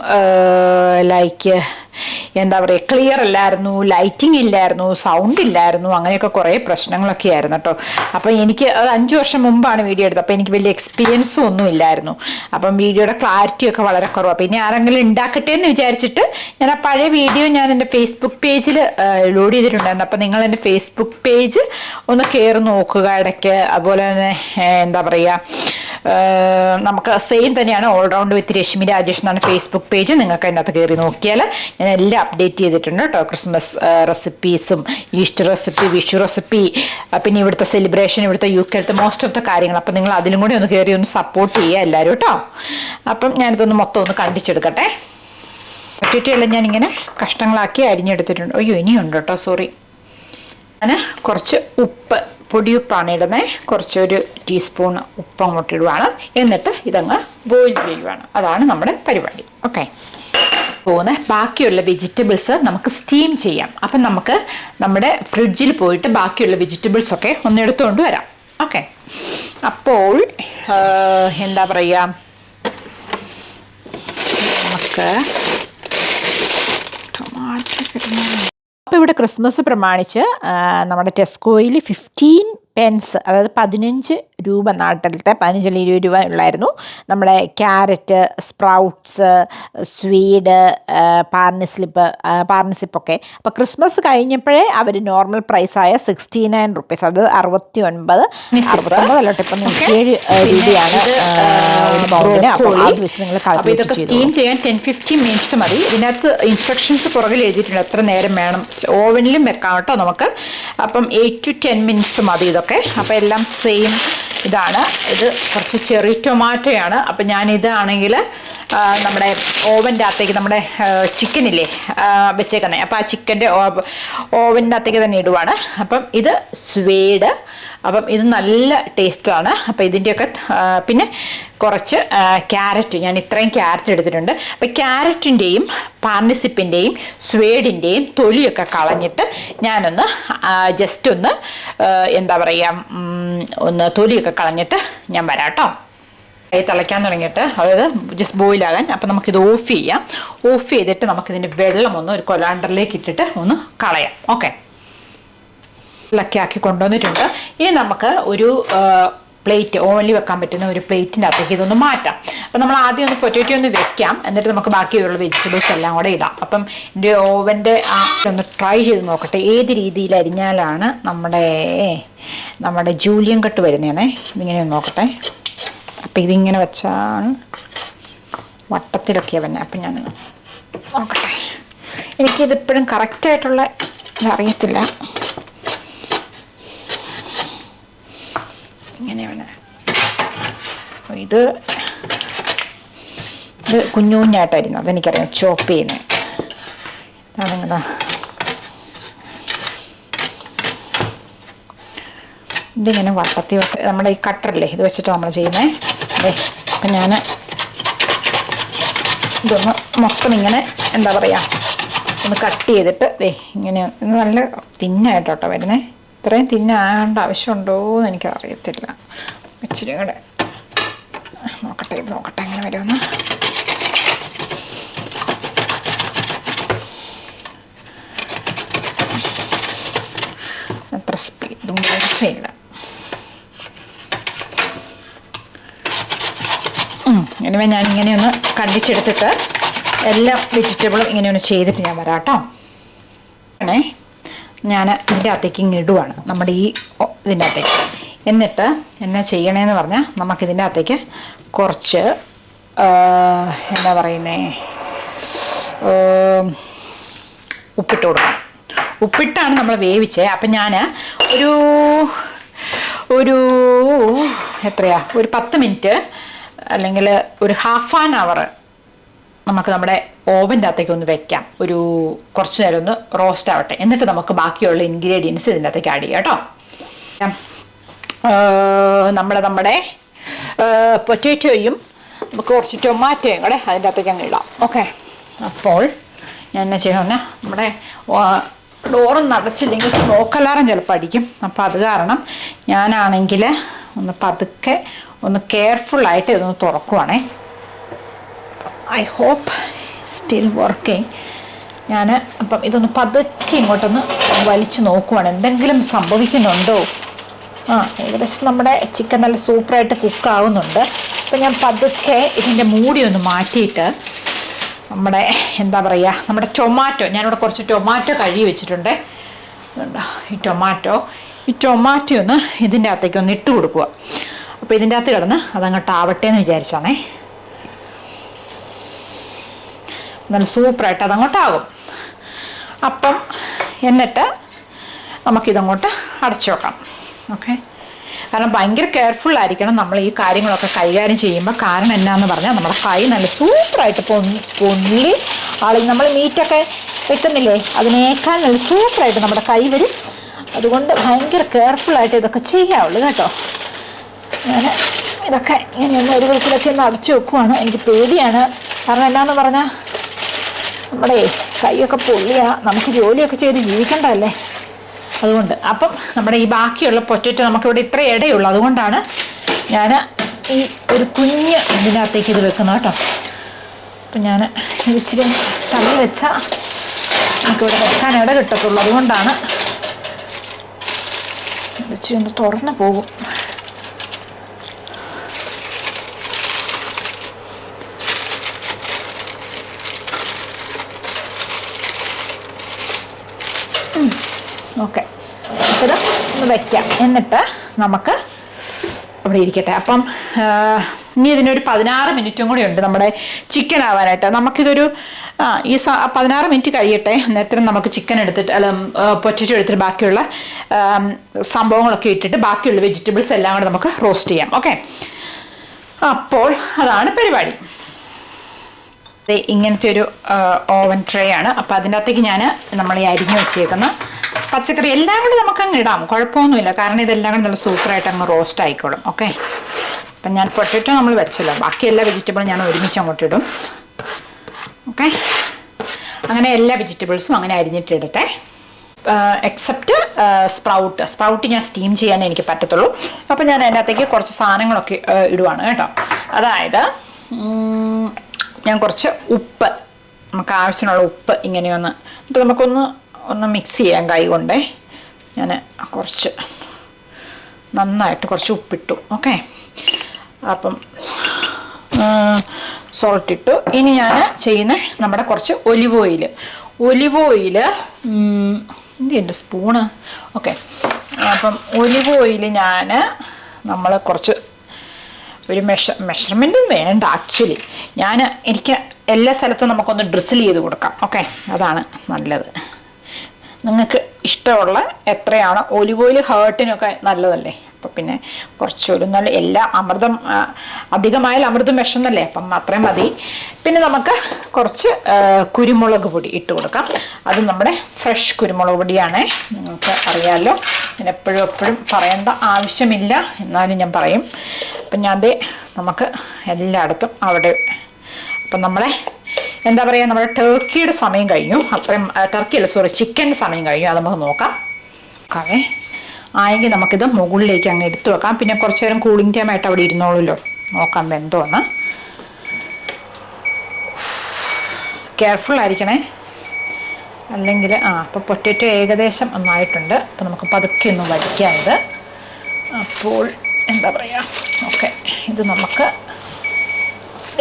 ലൈക്ക് എന്താ പറയുക, ക്ലിയർ അല്ലായിരുന്നു, ലൈറ്റിംഗ് ഇല്ലായിരുന്നു, സൗണ്ട് ഇല്ലായിരുന്നു, അങ്ങനെയൊക്കെ കുറേ പ്രശ്നങ്ങളൊക്കെ ആയിരുന്നു കേട്ടോ. അപ്പം എനിക്ക് അത് 5 വർഷം മുമ്പാണ് വീഡിയോ എടുത്തത്. അപ്പം എനിക്ക് വലിയ എക്സ്പീരിയൻസും ഒന്നും ഇല്ലായിരുന്നു. അപ്പം വീഡിയോയുടെ ക്ലാരിറ്റിയൊക്കെ വളരെ കുറവാണ്. പിന്നെ ആരെങ്കിലും ഉണ്ടാക്കട്ടെ എന്ന് വിചാരിച്ചിട്ട് ഞാൻ ആ പഴയ വീഡിയോ ഞാൻ എൻ്റെ ഫേസ്ബുക്ക് പേജിൽ ലോഡ് ചെയ്തിട്ടുണ്ടായിരുന്നു. അപ്പം നിങ്ങൾ എൻ്റെ ഫേസ്ബുക്ക് പേജ് ഒന്ന് കയറി നോക്കുക ഇടയ്ക്ക്. അതുപോലെ തന്നെ എന്താ പറയുക, നമുക്ക് സെയിം തന്നെയാണ്, ഓൾറൗണ്ട് വിത്ത് രശ്മി രാജേഷ് എന്നാണ് ഫേസ്ബുക്ക് പേജ്. നിങ്ങൾക്ക് അതിനകത്ത് കയറി നോക്കിയാൽ ഞാൻ എല്ലാം അപ്ഡേറ്റ് ചെയ്തിട്ടുണ്ട് കേട്ടോ. ക്രിസ്മസ് റെസിപ്പീസും, ഈസ്റ്റർ റെസിപ്പി, വിഷു റെസിപ്പി, പിന്നെ ഇവിടുത്തെ സെലിബ്രേഷൻ, ഇവിടുത്തെ യുകെയിലത്തെ മോസ്റ്റ് ഓഫ് ദ കാര്യങ്ങൾ. അപ്പം നിങ്ങൾ അതിലും കൂടി ഒന്ന് കയറി ഒന്ന് സപ്പോർട്ട് ചെയ്യുക എല്ലാവരും കേട്ടോ. അപ്പം ഞാനിതൊന്ന് മൊത്തം ഒന്ന് കണ്ടിച്ചെടുക്കട്ടെ. പൊട്ടാറ്റോയെല്ലാം ഞാനിങ്ങനെ കഷ്ണങ്ങളാക്കി അരിഞ്ഞെടുത്തിട്ടുണ്ട്. അയ്യോ, ഇനിയുണ്ട് കേട്ടോ, സോറി. ഞാൻ കുറച്ച് ഉപ്പ്, പൊടിയുപ്പാണ് ഇടുന്നത്. കുറച്ചൊരു ടീസ്പൂൺ ഉപ്പ് അങ്ങോട്ട് ഇടുവാണ്. എന്നിട്ട് ഇതങ്ങ് ബോയിൽ ചെയ്യുവാണ്. അതാണ് നമ്മുടെ പരിപാടി. ഓക്കെ, ബാക്കിയുള്ള വെജിറ്റബിൾസ് നമുക്ക് സ്റ്റീം ചെയ്യാം. അപ്പം നമുക്ക് നമ്മുടെ ഫ്രിഡ്ജിൽ പോയിട്ട് ബാക്കിയുള്ള വെജിറ്റബിൾസ് ഒക്കെ ഒന്ന് എടുത്തുകൊണ്ട് വരാം. ഓക്കെ, അപ്പോൾ എന്താ പറയുക, നമുക്ക് അപ്പോൾ ഇവിടെ ക്രിസ്മസ് പ്രമാണിച്ച് നമ്മുടെ ടെസ്കോയിൽ 15 pence, അതായത് 15 രൂപ, നാട്ടിലത്തെ 15 അല്ലെങ്കിൽ 20 രൂപ ഉള്ളായിരുന്നു. നമ്മുടെ ക്യാരറ്റ്, സ്പ്രൗട്ട്സ്, സ്വീഡ്, പാർണിസിപ്പൊക്കെ. അപ്പോൾ ക്രിസ്മസ് കഴിഞ്ഞപ്പോഴേ അവർ നോർമൽ പ്രൈസായ 69 rupees, അത് 69 അല്ലോട്ടെ, ഇപ്പം 7 രൂപയാണ് ഒരു പൗണ്ടിന്. അപ്പോൾ അത് വെച്ച് നിങ്ങൾ കാൽക്കുലേറ്റ് സ്റ്റീം ചെയ്യാൻ 10-15 minutes മതി. ഇതിനകത്ത് ഇൻസ്ട്രക്ഷൻസ് പുറകിൽ എഴുതിയിട്ടുണ്ട് എത്ര നേരം വേണം. ഓവനിലും വെക്കാം കേട്ടോ നമുക്ക്. അപ്പം 8 to 10 minutes മതി ഇതൊക്കെ. അപ്പം എല്ലാം സെയിം ഇതാണ്. ഇത് കുറച്ച് ചെറി ടൊമാറ്റോയാണ്. അപ്പം ഞാനിതാണെങ്കിൽ നമ്മുടെ ഓവൻ്റെ അകത്തേക്ക് നമ്മുടെ ചിക്കനില്ലേ വെച്ചേക്കുന്നത്, അപ്പോൾ ആ ചിക്കൻ്റെ ഓവൻ്റെ അകത്തേക്ക് തന്നെ ഇടുവാണ്. അപ്പം ഇത് സ്വീഡ്, അപ്പം ഇത് നല്ല ടേസ്റ്റാണ്. അപ്പം ഇതിൻ്റെയൊക്കെ പിന്നെ കുറച്ച് ക്യാരറ്റ്, ഞാൻ ഇത്രയും ക്യാരറ്റ് എടുത്തിട്ടുണ്ട്. അപ്പം ക്യാരറ്റിൻ്റെയും പാർണിസിപ്പിൻ്റെയും സ്വീഡിൻ്റെയും തൊലിയൊക്കെ കളഞ്ഞിട്ട് ഞാനൊന്ന് ജസ്റ്റ് ഒന്ന് എന്താ പറയുക, ഒന്ന് തൊലിയൊക്കെ കളഞ്ഞിട്ട് ഞാൻ വരാം കേട്ടോ. തിളയ്ക്കാൻ തുടങ്ങിയിട്ട്, അതായത് ജസ്റ്റ് ബോയിലാകാൻ. അപ്പം നമുക്കിത് ഓഫ് ചെയ്യാം. ഓഫ് ചെയ്തിട്ട് നമുക്കിതിൻ്റെ വെള്ളം ഒന്ന് ഒരു കൊലാണ്ടറിലേക്ക് ഇട്ടിട്ട് ഒന്ന് കളയാം. ഓക്കെ, വെള്ളമൊക്കെ ആക്കി കൊണ്ടുവന്നിട്ടുണ്ട്. ഇനി നമുക്ക് ഒരു പ്ലേറ്റ്, ഓവനിൽ വെക്കാൻ പറ്റുന്ന ഒരു പ്ലേറ്റിൻ്റെ അകത്തേക്ക് ഇതൊന്ന് മാറ്റാം. അപ്പം നമ്മൾ ആദ്യം ഒന്ന് പൊറ്റേറ്റോ ഒന്ന് വെക്കാം, എന്നിട്ട് നമുക്ക് ബാക്കിയുള്ള വെജിറ്റബിൾസ് എല്ലാം കൂടെ ഇടാം. അപ്പം എൻ്റെ ഓവൻ്റെ ഒന്ന് ട്രൈ ചെയ്ത് നോക്കട്ടെ ഏത് രീതിയിൽ അരിഞ്ഞാലാണ് നമ്മുടെ ജൂലിയൻ കട്ട് വരുന്നതെന്നേ. ഇതിങ്ങനെ ഒന്ന് നോക്കട്ടെ. അപ്പം ഇതിങ്ങനെ വെച്ചാൽ വട്ടത്തിലൊക്കെയാണ് വരുന്നത്. അപ്പം ഞാൻ നോക്കട്ടെ. എനിക്കിതിപ്പോഴും കറക്റ്റായിട്ടുള്ള ഇതറിയത്തില്ല. ഇങ്ങനെയാണ് ഇത് കുഞ്ഞു കുഞ്ഞായിട്ടായിരുന്നു, അതെനിക്കറിയാം. ചോപ്പ് ചെയ്യുന്നത് അതെങ്ങനെ ഇതിങ്ങനെ വട്ടത്തി നമ്മുടെ ഈ കട്ടറില്ലേ ഇത് വെച്ചിട്ട് നമ്മൾ ചെയ്യുന്നത്. അതെ, അപ്പം ഞാൻ ഇതൊന്ന് മൊത്തം ഇങ്ങനെ എന്താ പറയുക ഒന്ന് കട്ട് ചെയ്തിട്ട് ഇങ്ങനെ നല്ല തിന്നായിട്ടോട്ടോ വരുന്നത്. ഇത്രയും തിന്നാകേണ്ട ആവശ്യമുണ്ടോ എന്ന് എനിക്കറിയത്തില്ല. ഇച്ചിരി കൂടെ നോക്കട്ടെ, ഇത് നോക്കട്ടെ എങ്ങനെ വരുമെന്ന്. അത്ര സ്പീഡും കുറച്ചില്ല. ഇനിമേ ഞാനിങ്ങനെ ഒന്ന് കണ്ടിച്ചെടുത്തിട്ട് എല്ലാ വെജിറ്റബിളും ഇങ്ങനെ ഒന്ന് ചെയ്തിട്ട് ഞാൻ വരാം കേട്ടോ. ഞാൻ ഇതിൻ്റെ അകത്തേക്ക് ഇടുവാണ്, നമ്മുടെ ഈ ഇതിൻ്റെ അകത്തേക്ക്. എന്നിട്ട് എന്നാ ചെയ്യണേന്ന് പറഞ്ഞാൽ നമുക്കിതിൻ്റെ അകത്തേക്ക് കുറച്ച് എന്താ പറയുന്നേ ഉപ്പിട്ട് കൊടുക്കണം. ഉപ്പിട്ടാണ് നമ്മൾ വേവിച്ചത്. അപ്പം ഞാൻ ഒരു എത്രയാ ഒരു 10 മിനിറ്റ് അല്ലെങ്കിൽ ഒരു ഹാഫ് ആൻ അവർ നമുക്ക് നമ്മുടെ ഓവൻ്റെ അകത്തേക്ക് ഒന്ന് വെക്കാം. ഒരു കുറച്ച് നേരം ഒന്ന് റോസ്റ്റ് ആവട്ടെ. എന്നിട്ട് നമുക്ക് ബാക്കിയുള്ള ഇൻഗ്രീഡിയൻസ് ഇതിൻ്റെ അകത്തേക്ക് ആഡ് ചെയ്യാം കേട്ടോ. നമ്മുടെ പൊറ്റേറ്റോയും നമുക്ക് കുറച്ച് ടൊമാറ്റോയും കൂടെ അതിൻ്റെ അകത്തേക്ക് അങ്ങ് ഇടാം. ഓക്കെ, അപ്പോൾ ഞാൻ എന്നാ ചെയ്യുന്ന നമ്മുടെ ഡോറൊന്നും അടച്ചില്ലെങ്കിൽ സ്മോക്ക് അലാറം ചിലപ്പോൾ അടിക്കും. അപ്പോൾ അത് കാരണം ഞാനാണെങ്കിൽ ഒന്ന് പതുക്കെ ഒന്ന് കെയർഫുള്ളായിട്ട് ഇതൊന്ന് തുറക്കുവാണേ. I hope still working. ഞാൻ അപ്പം ഇതൊന്ന് പതുക്കെ ഇങ്ങോട്ടൊന്ന് വലിച്ച് നോക്കുവാണ് എന്തെങ്കിലും സംഭവിക്കുന്നുണ്ടോ. ഏകദേശം നമ്മുടെ ചിക്കൻ നല്ല സൂപ്പറായിട്ട് കുക്കാവുന്നുണ്ട്. അപ്പം ഞാൻ പതുക്കെ ഇതിൻ്റെ മൂടി ഒന്ന് മാറ്റിയിട്ട് നമ്മുടെ എന്താ പറയുക നമ്മുടെ ടൊമാറ്റോ, ഞാനിവിടെ കുറച്ച് ടൊമാറ്റോ കഴുകി വെച്ചിട്ടുണ്ട്. ഈ ടൊമാറ്റോ ഒന്ന് ഇതിൻ്റെ അകത്തേക്ക് ഒന്ന് ഇട്ട് കൊടുക്കുക. അപ്പോൾ ഇതിൻ്റെ അകത്ത് കിടന്ന് അതങ്ങോട്ട് ആവട്ടെ എന്ന് വിചാരിച്ചാണേ. നല്ല സൂപ്പറായിട്ട് അതങ്ങോട്ടാകും. അപ്പം എന്നിട്ട് നമുക്കിതങ്ങോട്ട് അടച്ചു വെക്കാം. ഓക്കെ, കാരണം ഭയങ്കര കെയർഫുള്ളായിരിക്കണം നമ്മൾ ഈ കാര്യങ്ങളൊക്കെ കൈകാര്യം ചെയ്യുമ്പോൾ. കാരണം എന്നാന്ന് പറഞ്ഞാൽ നമ്മുടെ കൈ നല്ല സൂപ്പറായിട്ട് പൊള്ളി നമ്മൾ മീറ്റൊക്കെ വെക്കുന്നില്ലേ അതിനേക്കാൾ നല്ല സൂപ്പറായിട്ട് നമ്മുടെ കൈ വരും. അതുകൊണ്ട് ഭയങ്കര കെയർഫുള്ളായിട്ട് ഇതൊക്കെ ചെയ്യാവുള്ളൂ കേട്ടോ. ഞാൻ ഇതൊക്കെ ഇങ്ങനെയൊന്ന് ഒരു വിധത്തിലൊക്കെ ഒന്ന് അടച്ചു വെക്കുവാണ്. എനിക്ക് പേടിയാണ്. കാരണം എന്നാന്ന് പറഞ്ഞാൽ നമ്മുടെ കൈയൊക്കെ പൊള്ളിയാ, നമുക്ക് ജോലിയൊക്കെ ചെയ്ത് ജീവിക്കേണ്ടതല്ലേ. അതുകൊണ്ട് അപ്പം നമ്മുടെ ഈ ബാക്കിയുള്ള പൊറ്റേറ്റോ നമുക്കിവിടെ ഇത്ര ഇടയുള്ളൂ. അതുകൊണ്ടാണ് ഞാൻ ഈ ഒരു കുഞ്ഞ് ഇതിനകത്തേക്ക് ഇത് വെക്കുന്നത് കേട്ടോ. അപ്പം ഞാൻ ഇച്ചിരി തള്ളി വെച്ചാൽ നമുക്കിവിടെ വെക്കാൻ ഇട കിട്ടത്തുള്ളൂ. അതുകൊണ്ടാണ് ഇച്ചിരി ഒന്ന് തുറന്ന് പോകും. ഓക്കെ, ഇത് ഒന്ന് വയ്ക്കാം. എന്നിട്ട് നമുക്ക് ഇവിടെ ഇരിക്കട്ടെ. അപ്പം ഇനി ഇതിനൊരു 16 മിനിറ്റും കൂടി ഉണ്ട് നമ്മുടെ ചിക്കൻ ആവാനായിട്ട്. നമുക്കിതൊരു ഈ 16 മിനിറ്റ് കഴിയട്ടെ. നേരത്തെ നമുക്ക് ചിക്കൻ എടുത്തിട്ട് പൊറ്റേറ്റോ എടുത്തിട്ട് ബാക്കിയുള്ള സംഭവങ്ങളൊക്കെ ഇട്ടിട്ട് ബാക്കിയുള്ള വെജിറ്റബിൾസ് എല്ലാം കൂടെ നമുക്ക് റോസ്റ്റ് ചെയ്യാം. ഓക്കെ, അപ്പോൾ അതാണ് പരിപാടി. ഇങ്ങനത്തെ ഒരു ഓവൻ ട്രേ ആണ്. അപ്പം അതിൻ്റെ അകത്തേക്ക് ഞാൻ നമ്മൾ ഈ അരിഞ്ഞ് വെച്ചേക്കുന്ന പച്ചക്കറി എല്ലാം കൂടി നമുക്കങ്ങ് ഇടാം, കുഴപ്പമൊന്നുമില്ല. കാരണം ഇതെല്ലാം കൂടി നല്ല സൂപ്പറായിട്ട് അങ്ങ് റോസ്റ്റ് ആയിക്കോളും. ഓക്കെ, അപ്പം ഞാൻ പൊട്ടറ്റോ നമ്മൾ വെച്ചല്ലോ, ബാക്കി എല്ലാ വെജിറ്റബിളും ഞാൻ ഒരുമിച്ച് അങ്ങോട്ട് ഇടും. ഓക്കെ, അങ്ങനെ എല്ലാ വെജിറ്റബിൾസും അങ്ങനെ അരിഞ്ഞിട്ടിടട്ടെ. എക്സെപ്റ്റ് സ്പ്രൗട്ട് ഞാൻ സ്റ്റീം ചെയ്യാൻ എനിക്ക് പറ്റത്തുള്ളൂ. അപ്പം ഞാൻ അതിനകത്തേക്ക് കുറച്ച് സാധനങ്ങളൊക്കെ ഇടുവാണ് കേട്ടോ. അതായത് ഞാൻ കുറച്ച് ഉപ്പ്, നമുക്ക് ആവശ്യമുള്ള ഉപ്പ് ഇങ്ങനെയൊന്ന് എന്നിട്ട് നമുക്കൊന്ന് മിക്സ് ചെയ്യാം കൈ കൊണ്ടേ. ഞാൻ കുറച്ച് നന്നായിട്ട് കുറച്ച് ഉപ്പിട്ടു. ഓക്കെ, അപ്പം സോൾട്ട് ഇട്ടു. ഇനി ഞാൻ ചെയ്യുന്ന നമ്മുടെ കുറച്ച് ഒലിവ് ഓയിൽ എന്ത് എൻ്റെ സ്പൂണ്. ഓക്കെ, അപ്പം ഒലിവ് ഓയിൽ നമ്മൾ കുറച്ച് ഒരു മെഷർമെൻറ്റും വേണ്ട ആക്ച്വലി. എനിക്ക് എല്ലാ സ്ഥലത്തും നമുക്കൊന്ന് ഡ്രിസിൽ ചെയ്ത് കൊടുക്കാം. ഓക്കെ, അതാണ് നല്ലത്. നിങ്ങൾക്ക് ഇഷ്ടമുള്ള എത്രയാണ് ഒലിവ് ഓയിൽ ഹേർട്ടിനൊക്കെ നല്ലതല്ലേ. അപ്പം പിന്നെ കുറച്ചൊരു നല്ല എല്ലാ അധികമായാലും അമൃതം വിഷമെന്നല്ലേ, അപ്പം അത്രയും മതി. പിന്നെ നമുക്ക് കുറച്ച് കുരുമുളക് പൊടി ഇട്ട് കൊടുക്കാം. അത് നമ്മുടെ ഫ്രഷ് കുരുമുളക് പൊടിയാണ്, നിങ്ങൾക്ക് അറിയാമല്ലോ. ഞാൻ എപ്പോഴും പറയേണ്ട ആവശ്യമില്ല, എന്നാലും ഞാൻ പറയും. അപ്പം നമുക്ക് എല്ലായിടത്തും അവിടെ അപ്പം എന്താ പറയുക, നമ്മുടെ ടർക്കിയുടെ സമയം കഴിഞ്ഞു. ചിക്കൻ്റെ സമയം കഴിഞ്ഞു. അത് നമുക്ക് നോക്കാം. ആയെങ്കിൽ നമുക്കിത് മുകളിലേക്ക് അങ്ങ് എടുത്തു വെക്കാം. പിന്നെ കുറച്ച് നേരം കൂളിംഗ് ടൈം ആയിട്ട് അവിടെ ഇരുന്നോളൂല്ലോ. നോക്കാം വെന്തോന്ന്. കെയർഫുൾ ആയിരിക്കണേ, അല്ലെങ്കിൽ അപ്പോൾ പൊറ്ററ്റോ ഏകദേശം ഒന്നായിട്ടുണ്ട്. അപ്പോൾ നമുക്ക് പതുക്കെ ഒന്ന് വയ്ക്കാം ഇത്. അപ്പോൾ എന്താ പറയുക, ഓക്കെ, ഇത് നമുക്ക്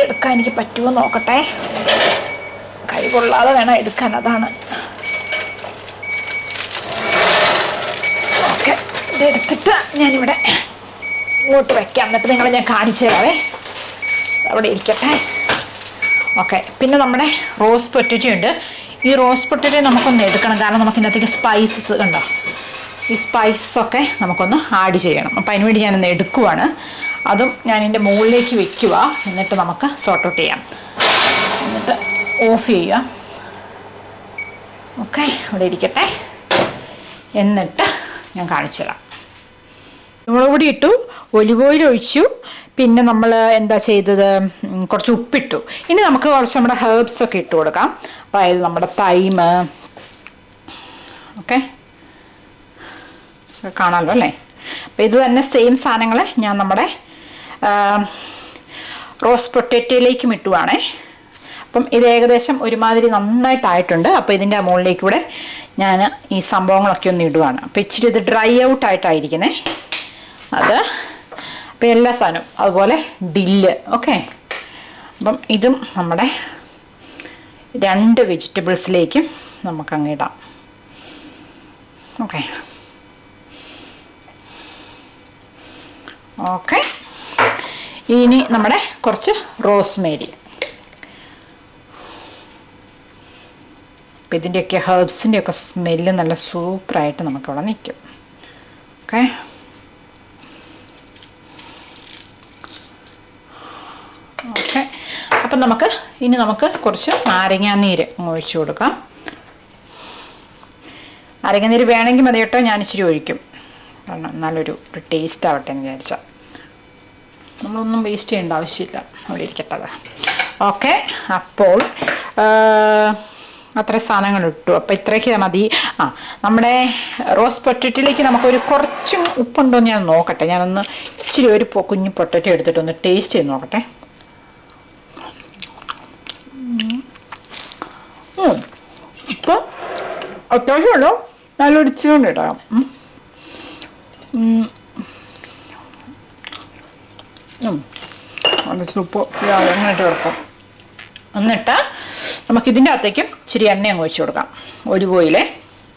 എടുക്കാൻ എനിക്ക് പറ്റുമോ നോക്കട്ടെ. കൈ കൊള്ളാതെ വേണം എടുക്കാൻ, അതാണ്. ഓക്കെ, ഇതെടുത്തിട്ട് ഞാനിവിടെ ഇങ്ങോട്ട് വയ്ക്കാം. എന്നിട്ട് നിങ്ങളെ ഞാൻ കാണിച്ചു തരാവേ. അവിടെ ഇരിക്കട്ടെ. ഓക്കെ, പിന്നെ നമ്മുടെ റോസ് പൊറ്ററ്റോ ഉണ്ട്. ഈ റോസ് പൊറ്ററ്റോ നമുക്കൊന്ന് എടുക്കണം, കാരണം നമുക്ക് ഇതിനകത്തേക്ക് സ്പൈസസ് ഉണ്ടോ, ഈ സ്പൈസസൊക്കെ നമുക്കൊന്ന് ആഡ് ചെയ്യണം. അപ്പം അതിനുവേണ്ടി ഞാനൊന്ന് എടുക്കുവാണ്. അതും ഞാൻ ഇതിൻ്റെ മുകളിലേക്ക് വെക്കുക. എന്നിട്ട് നമുക്ക് സോർട്ട് ഔട്ട് ചെയ്യാം. എന്നിട്ട് ഓഫ് ചെയ്യുക. ഓക്കെ, അവിടെ ഇരിക്കട്ടെ. എന്നിട്ട് ഞാൻ കാണിച്ചു തരാം. മുളക് പൊടി ഇട്ടു, ഒലിവ് ഓയിൽ ഒഴിച്ചു, പിന്നെ നമ്മൾ എന്താ ചെയ്തത്, കുറച്ച് ഉപ്പിട്ടു. ഇനി നമുക്ക് കുറച്ച് നമ്മുടെ ഹെർബ്സൊക്കെ ഇട്ട് കൊടുക്കാം. അതായത് നമ്മുടെ തൈം, ഓക്കെ, കാണാമല്ലോ അല്ലേ. അപ്പം ഇത് തന്നെ സെയിം സാധനങ്ങൾ ഞാൻ നമ്മുടെ റോസ് പൊട്ടറ്റോയിലേക്കും ഇട്ടുവാണേ. അപ്പം ഇത് ഏകദേശം ഒരുമാതിരി നന്നായിട്ടായിട്ടുണ്ട്. അപ്പോൾ ഇതിൻ്റെ മുകളിലേക്ക് കൂടെ ഞാൻ ഈ സംഭവങ്ങളൊക്കെ ഒന്ന് ഇടുവാണ്. അപ്പോൾ ഇച്ചിരി ഇത് ഡ്രൈ ഔട്ടായിട്ടായിരിക്കുന്നേ അത്. അപ്പോൾ എല്ലാ സാധനവും അതുപോലെ ഡില്ല്. ഓക്കെ, അപ്പം ഇതും നമ്മുടെ 2 വെജിറ്റബിൾസിലേക്കും നമുക്കങ്ങ് ഇടാം. ഓക്കെ ഓക്കെ ഇനി നമ്മുടെ കുറച്ച് റോസ്മേരി. അപ്പം ഇതിൻ്റെയൊക്കെ ഹെർബ്സിൻ്റെയൊക്കെ സ്മെല്ല് നല്ല സൂപ്പറായിട്ട് നമുക്കവിടെ നിൽക്കും. ഓക്കെ, ഓക്കെ അപ്പം നമുക്ക് കുറച്ച് നാരങ്ങാനീര് ഒഴിച്ചു കൊടുക്കാം. നാരങ്ങാനീര് വേണമെങ്കിൽ മതി കേട്ടോ, ഞാൻ ഇച്ചിരി ഒഴിക്കും. കാരണം നല്ലൊരു ടേസ്റ്റ് ആവട്ടെ എന്ന് വിചാരിച്ചാൽ. നമ്മളൊന്നും വേസ്റ്റ് ചെയ്യേണ്ട ആവശ്യമില്ല, അവിടെ ഇരിക്കട്ടത്. ഓക്കെ, അപ്പോൾ അത്ര സാധനങ്ങൾ ഇട്ടു. അപ്പോൾ ഇത്രയൊക്കെ മതി. നമ്മുടെ റോസ് പൊട്ടറ്റോയിലേക്ക് നമുക്കൊരു കുറച്ചും ഉപ്പുണ്ടോ എന്ന് ഞാൻ നോക്കട്ടെ. ഞാനൊന്ന് ഇച്ചിരി ഒരു കുഞ്ഞു പൊട്ടറ്റോ എടുത്തിട്ടൊന്ന് ടേസ്റ്റ് ചെയ്ത് നോക്കട്ടെ. ഇപ്പം അത്യാവശ്യമുള്ളൂ, നല്ലൊരു ഇച്ചിരി കൊണ്ട് ഇടാം. ഉപ്പ് ഇച്ചിരി അങ്ങനെയിട്ട് വെക്കും. എന്നിട്ട് നമുക്കിതിൻ്റെ അകത്തേക്കും ഇച്ചിരി എണ്ണ അങ്ങ് ഒഴിച്ചു കൊടുക്കാം. ഒലിവ് ഓയിൽ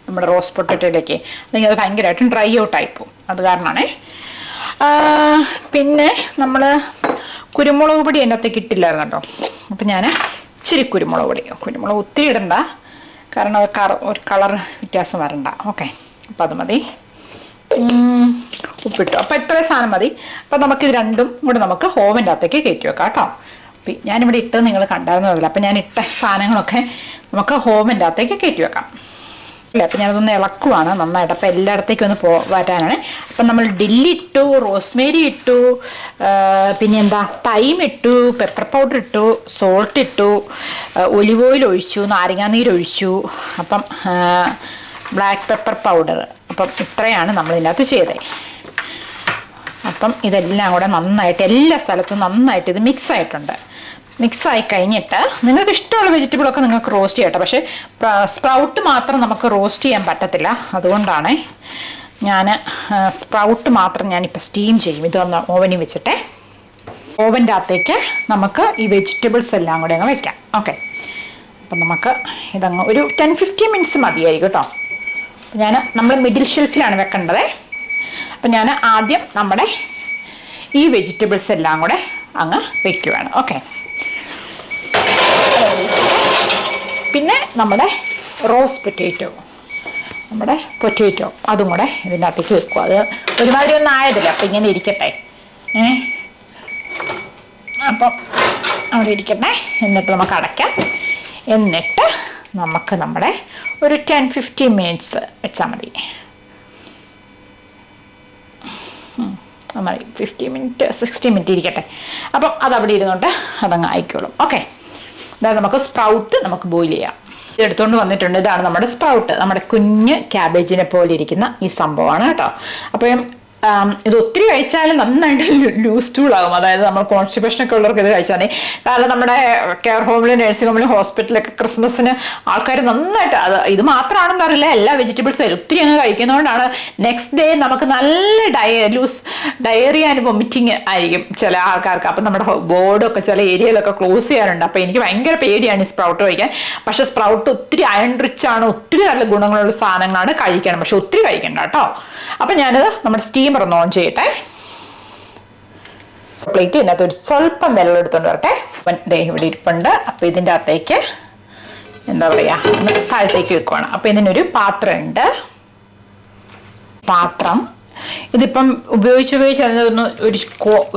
നമ്മുടെ റോസ് പൊട്ടറ്റോയിലേക്ക്. അല്ലെങ്കിൽ അത് ഭയങ്കരമായിട്ടും ഡ്രൈ ഔട്ടായി പോകും, അത് കാരണമാണേ. പിന്നെ നമ്മൾ കുരുമുളക് പൊടി എൻ്റെ അകത്തേക്ക് ഇട്ടില്ലായിരുന്നു കേട്ടോ. അപ്പം ഞാൻ ഇച്ചിരി കുരുമുളക് ഒത്തിരി ഇടണ്ട, കാരണം ഒരു കളർ വ്യത്യാസം വരണ്ട. ഓക്കെ, അപ്പം അത് മതി. ഉപ്പിട്ടു. അപ്പം ഇത്രയും സാധനം മതി. അപ്പം നമുക്കിത് രണ്ടും കൂടെ നമുക്ക് ഓവൻ്റെ അകത്തേക്ക് കയറ്റി വെക്കാം കേട്ടോ. അപ്പം ഞാനിവിടെ ഇട്ട് നിങ്ങൾ കണ്ടായിരുന്നതല്ല. അപ്പം ഞാൻ ഇട്ട സാധനങ്ങളൊക്കെ നമുക്ക് ഓവൻ്റെ അകത്തേക്ക് കയറ്റി വെക്കാം അല്ലേ. അപ്പം ഞാനതൊന്ന് ഇളക്കുവാണ് നന്നായിട്ട്. അപ്പം എല്ലായിടത്തേക്കും ഒന്ന് വരാനാണ്. അപ്പം നമ്മൾ ഡില്ലി ഇട്ടു, റോസ്മേരി ഇട്ടു, പിന്നെ എന്താ തൈം ഇട്ടു, പെപ്പർ പൗഡർ ഇട്ടു, സോൾട്ട് ഇട്ടു, ഒലിവ് ഓയിൽ ഒഴിച്ചു, നാരങ്ങാനീരൊഴിച്ചു, അപ്പം ബ്ലാക്ക് പെപ്പർ പൗഡർ. അപ്പം ഇത്രയാണ് നമ്മൾ ഇതിനകത്ത് ചെയ്തത്. അപ്പം ഇതെല്ലാം കൂടെ നന്നായിട്ട് എല്ലാ സ്ഥലത്തും നന്നായിട്ട് ഇത് മിക്സ് ആയിട്ടുണ്ട്. മിക്സായി കഴിഞ്ഞിട്ട് നിങ്ങൾക്ക് ഇഷ്ടമുള്ള വെജിറ്റബിളൊക്കെ നിങ്ങൾക്ക് റോസ്റ്റ് ചെയ്യട്ടെ. പക്ഷേ സ്പ്രൗട്ട് മാത്രം നമുക്ക് റോസ്റ്റ് ചെയ്യാൻ പറ്റത്തില്ല, അതുകൊണ്ടാണ് ഞാൻ സ്പ്രൗട്ട് മാത്രം ഞാനിപ്പോൾ സ്റ്റീം ചെയ്യും. ഇതൊന്ന് ഓവനിൽ വെച്ചിട്ട് ഓവൻ്റെ അകത്തേക്ക് നമുക്ക് ഈ വെജിറ്റബിൾസ് എല്ലാം കൂടെ അങ്ങ് വെക്കാം. ഓക്കെ, അപ്പം നമുക്ക് ഇതങ്ങ് ഒരു 10-15 മിനിറ്റ്സ് മതിയായിരിക്കും കേട്ടോ. നമ്മൾ മിഡിൽ ഷെൽഫിലാണ് വെക്കേണ്ടത്. അപ്പം ഞാൻ ആദ്യം നമ്മുടെ ഈ വെജിറ്റബിൾസ് എല്ലാം കൂടെ അങ്ങ് വെക്കുകയാണ്. ഓക്കെ, പിന്നെ നമ്മുടെ റോസ് പൊറ്റേറ്റോ അതും കൂടെ ഇതിൻ്റെ അകത്തേക്ക് വെക്കുക. അത് ഒരുമാതിരി ഒന്നും ആയതില്ല, അപ്പം ഇങ്ങനെ ഇരിക്കട്ടെ. അപ്പം അവിടെ ഇരിക്കട്ടെ. എന്നിട്ട് നമുക്ക് അടയ്ക്കാം. എന്നിട്ട് നമുക്ക് നമ്മുടെ ഒരു 10-15 മിനിറ്റ്സ് വെച്ചാൽ മതി. 50 മിനിറ്റ് 60 മിനിറ്റ് ഇരിക്കട്ടെ. അപ്പം അതവിടെ ഇരുന്നുകൊണ്ട് അതങ്ങ് ആയിക്കോളും. ഓക്കെ, അതായത് നമുക്ക് സ്പ്രൗട്ട് നമുക്ക് ബോയിൽ ചെയ്യാം. എടുത്തുകൊണ്ട് വന്നിട്ടുണ്ട്. ഇതാണ് നമ്മുടെ സ്പ്രൗട്ട്, നമ്മുടെ കുഞ്ഞ് ക്യാബേജിനെ പോലെ ഇരിക്കുന്ന ഈ സംഭവമാണ് കേട്ടോ. അപ്പം ഇത് ഒത്തിരി കഴിച്ചാൽ നന്നായിട്ട് ലൂസ് ടൂളാകും. അതായത് നമ്മൾ കോൺസ്റ്റിപ്പേഷനൊക്കെ ഉള്ളവർക്ക് ഇത് കഴിച്ചാൽ മതി. കാരണം നമ്മുടെ കെയർ ഹോമിലും നഴ്സിംഗ് ഹോമിലും ഹോസ്പിറ്റലൊക്കെ ക്രിസ്മസിന് ആൾക്കാർ നന്നായിട്ട് ഇത് മാത്രമാണെന്ന് അറിയില്ല, എല്ലാ വെജിറ്റബിൾസും ഒത്തിരി അങ്ങ് കഴിക്കുന്നതുകൊണ്ടാണ് നെക്സ്റ്റ് ഡേ നമുക്ക് നല്ല ഡയറിയ ആൻഡ് വൊമിറ്റിങ് ആയിരിക്കും ചില ആൾക്കാർക്ക്. അപ്പം നമ്മുടെ ബോർഡൊക്കെ ചില ഏരിയയിലൊക്കെ ക്ലോസ് ചെയ്യാറുണ്ട്. അപ്പം എനിക്ക് ഭയങ്കര പേടിയാണ് ഈ സ്പ്രൗട്ട് കഴിക്കാൻ. പക്ഷെ സ്പ്രൗട്ട് ഒത്തിരി അയൺ റിച്ച് ആണ്, ഒത്തിരി നല്ല ഗുണങ്ങളുള്ള സാധനങ്ങളാണ്, കഴിക്കണം. പക്ഷെ ഒത്തിരി കഴിക്കണ്ട കേട്ടോ. അപ്പം ഞാനിത് നമ്മുടെ സ്റ്റീമർ ഒന്ന് ഓൺ ചെയ്യട്ടെ. പ്ലേറ്റ് ഇതിനകത്ത് ഒരു സ്വല്പം വെള്ളം എടുത്തുകൊണ്ട് വരട്ടെ. ദേ ഇവിടെ ഇരിപ്പുണ്ട്. അപ്പം ഇതിൻ്റെ അകത്തേക്ക് എന്താ പറയുക, താഴത്തേക്ക് വെക്കുവാണ്. അപ്പം ഇതിനൊരു പാത്രമുണ്ട്. പാത്രം ഇതിപ്പം ഉപയോഗിച്ച് അതിനൊന്ന്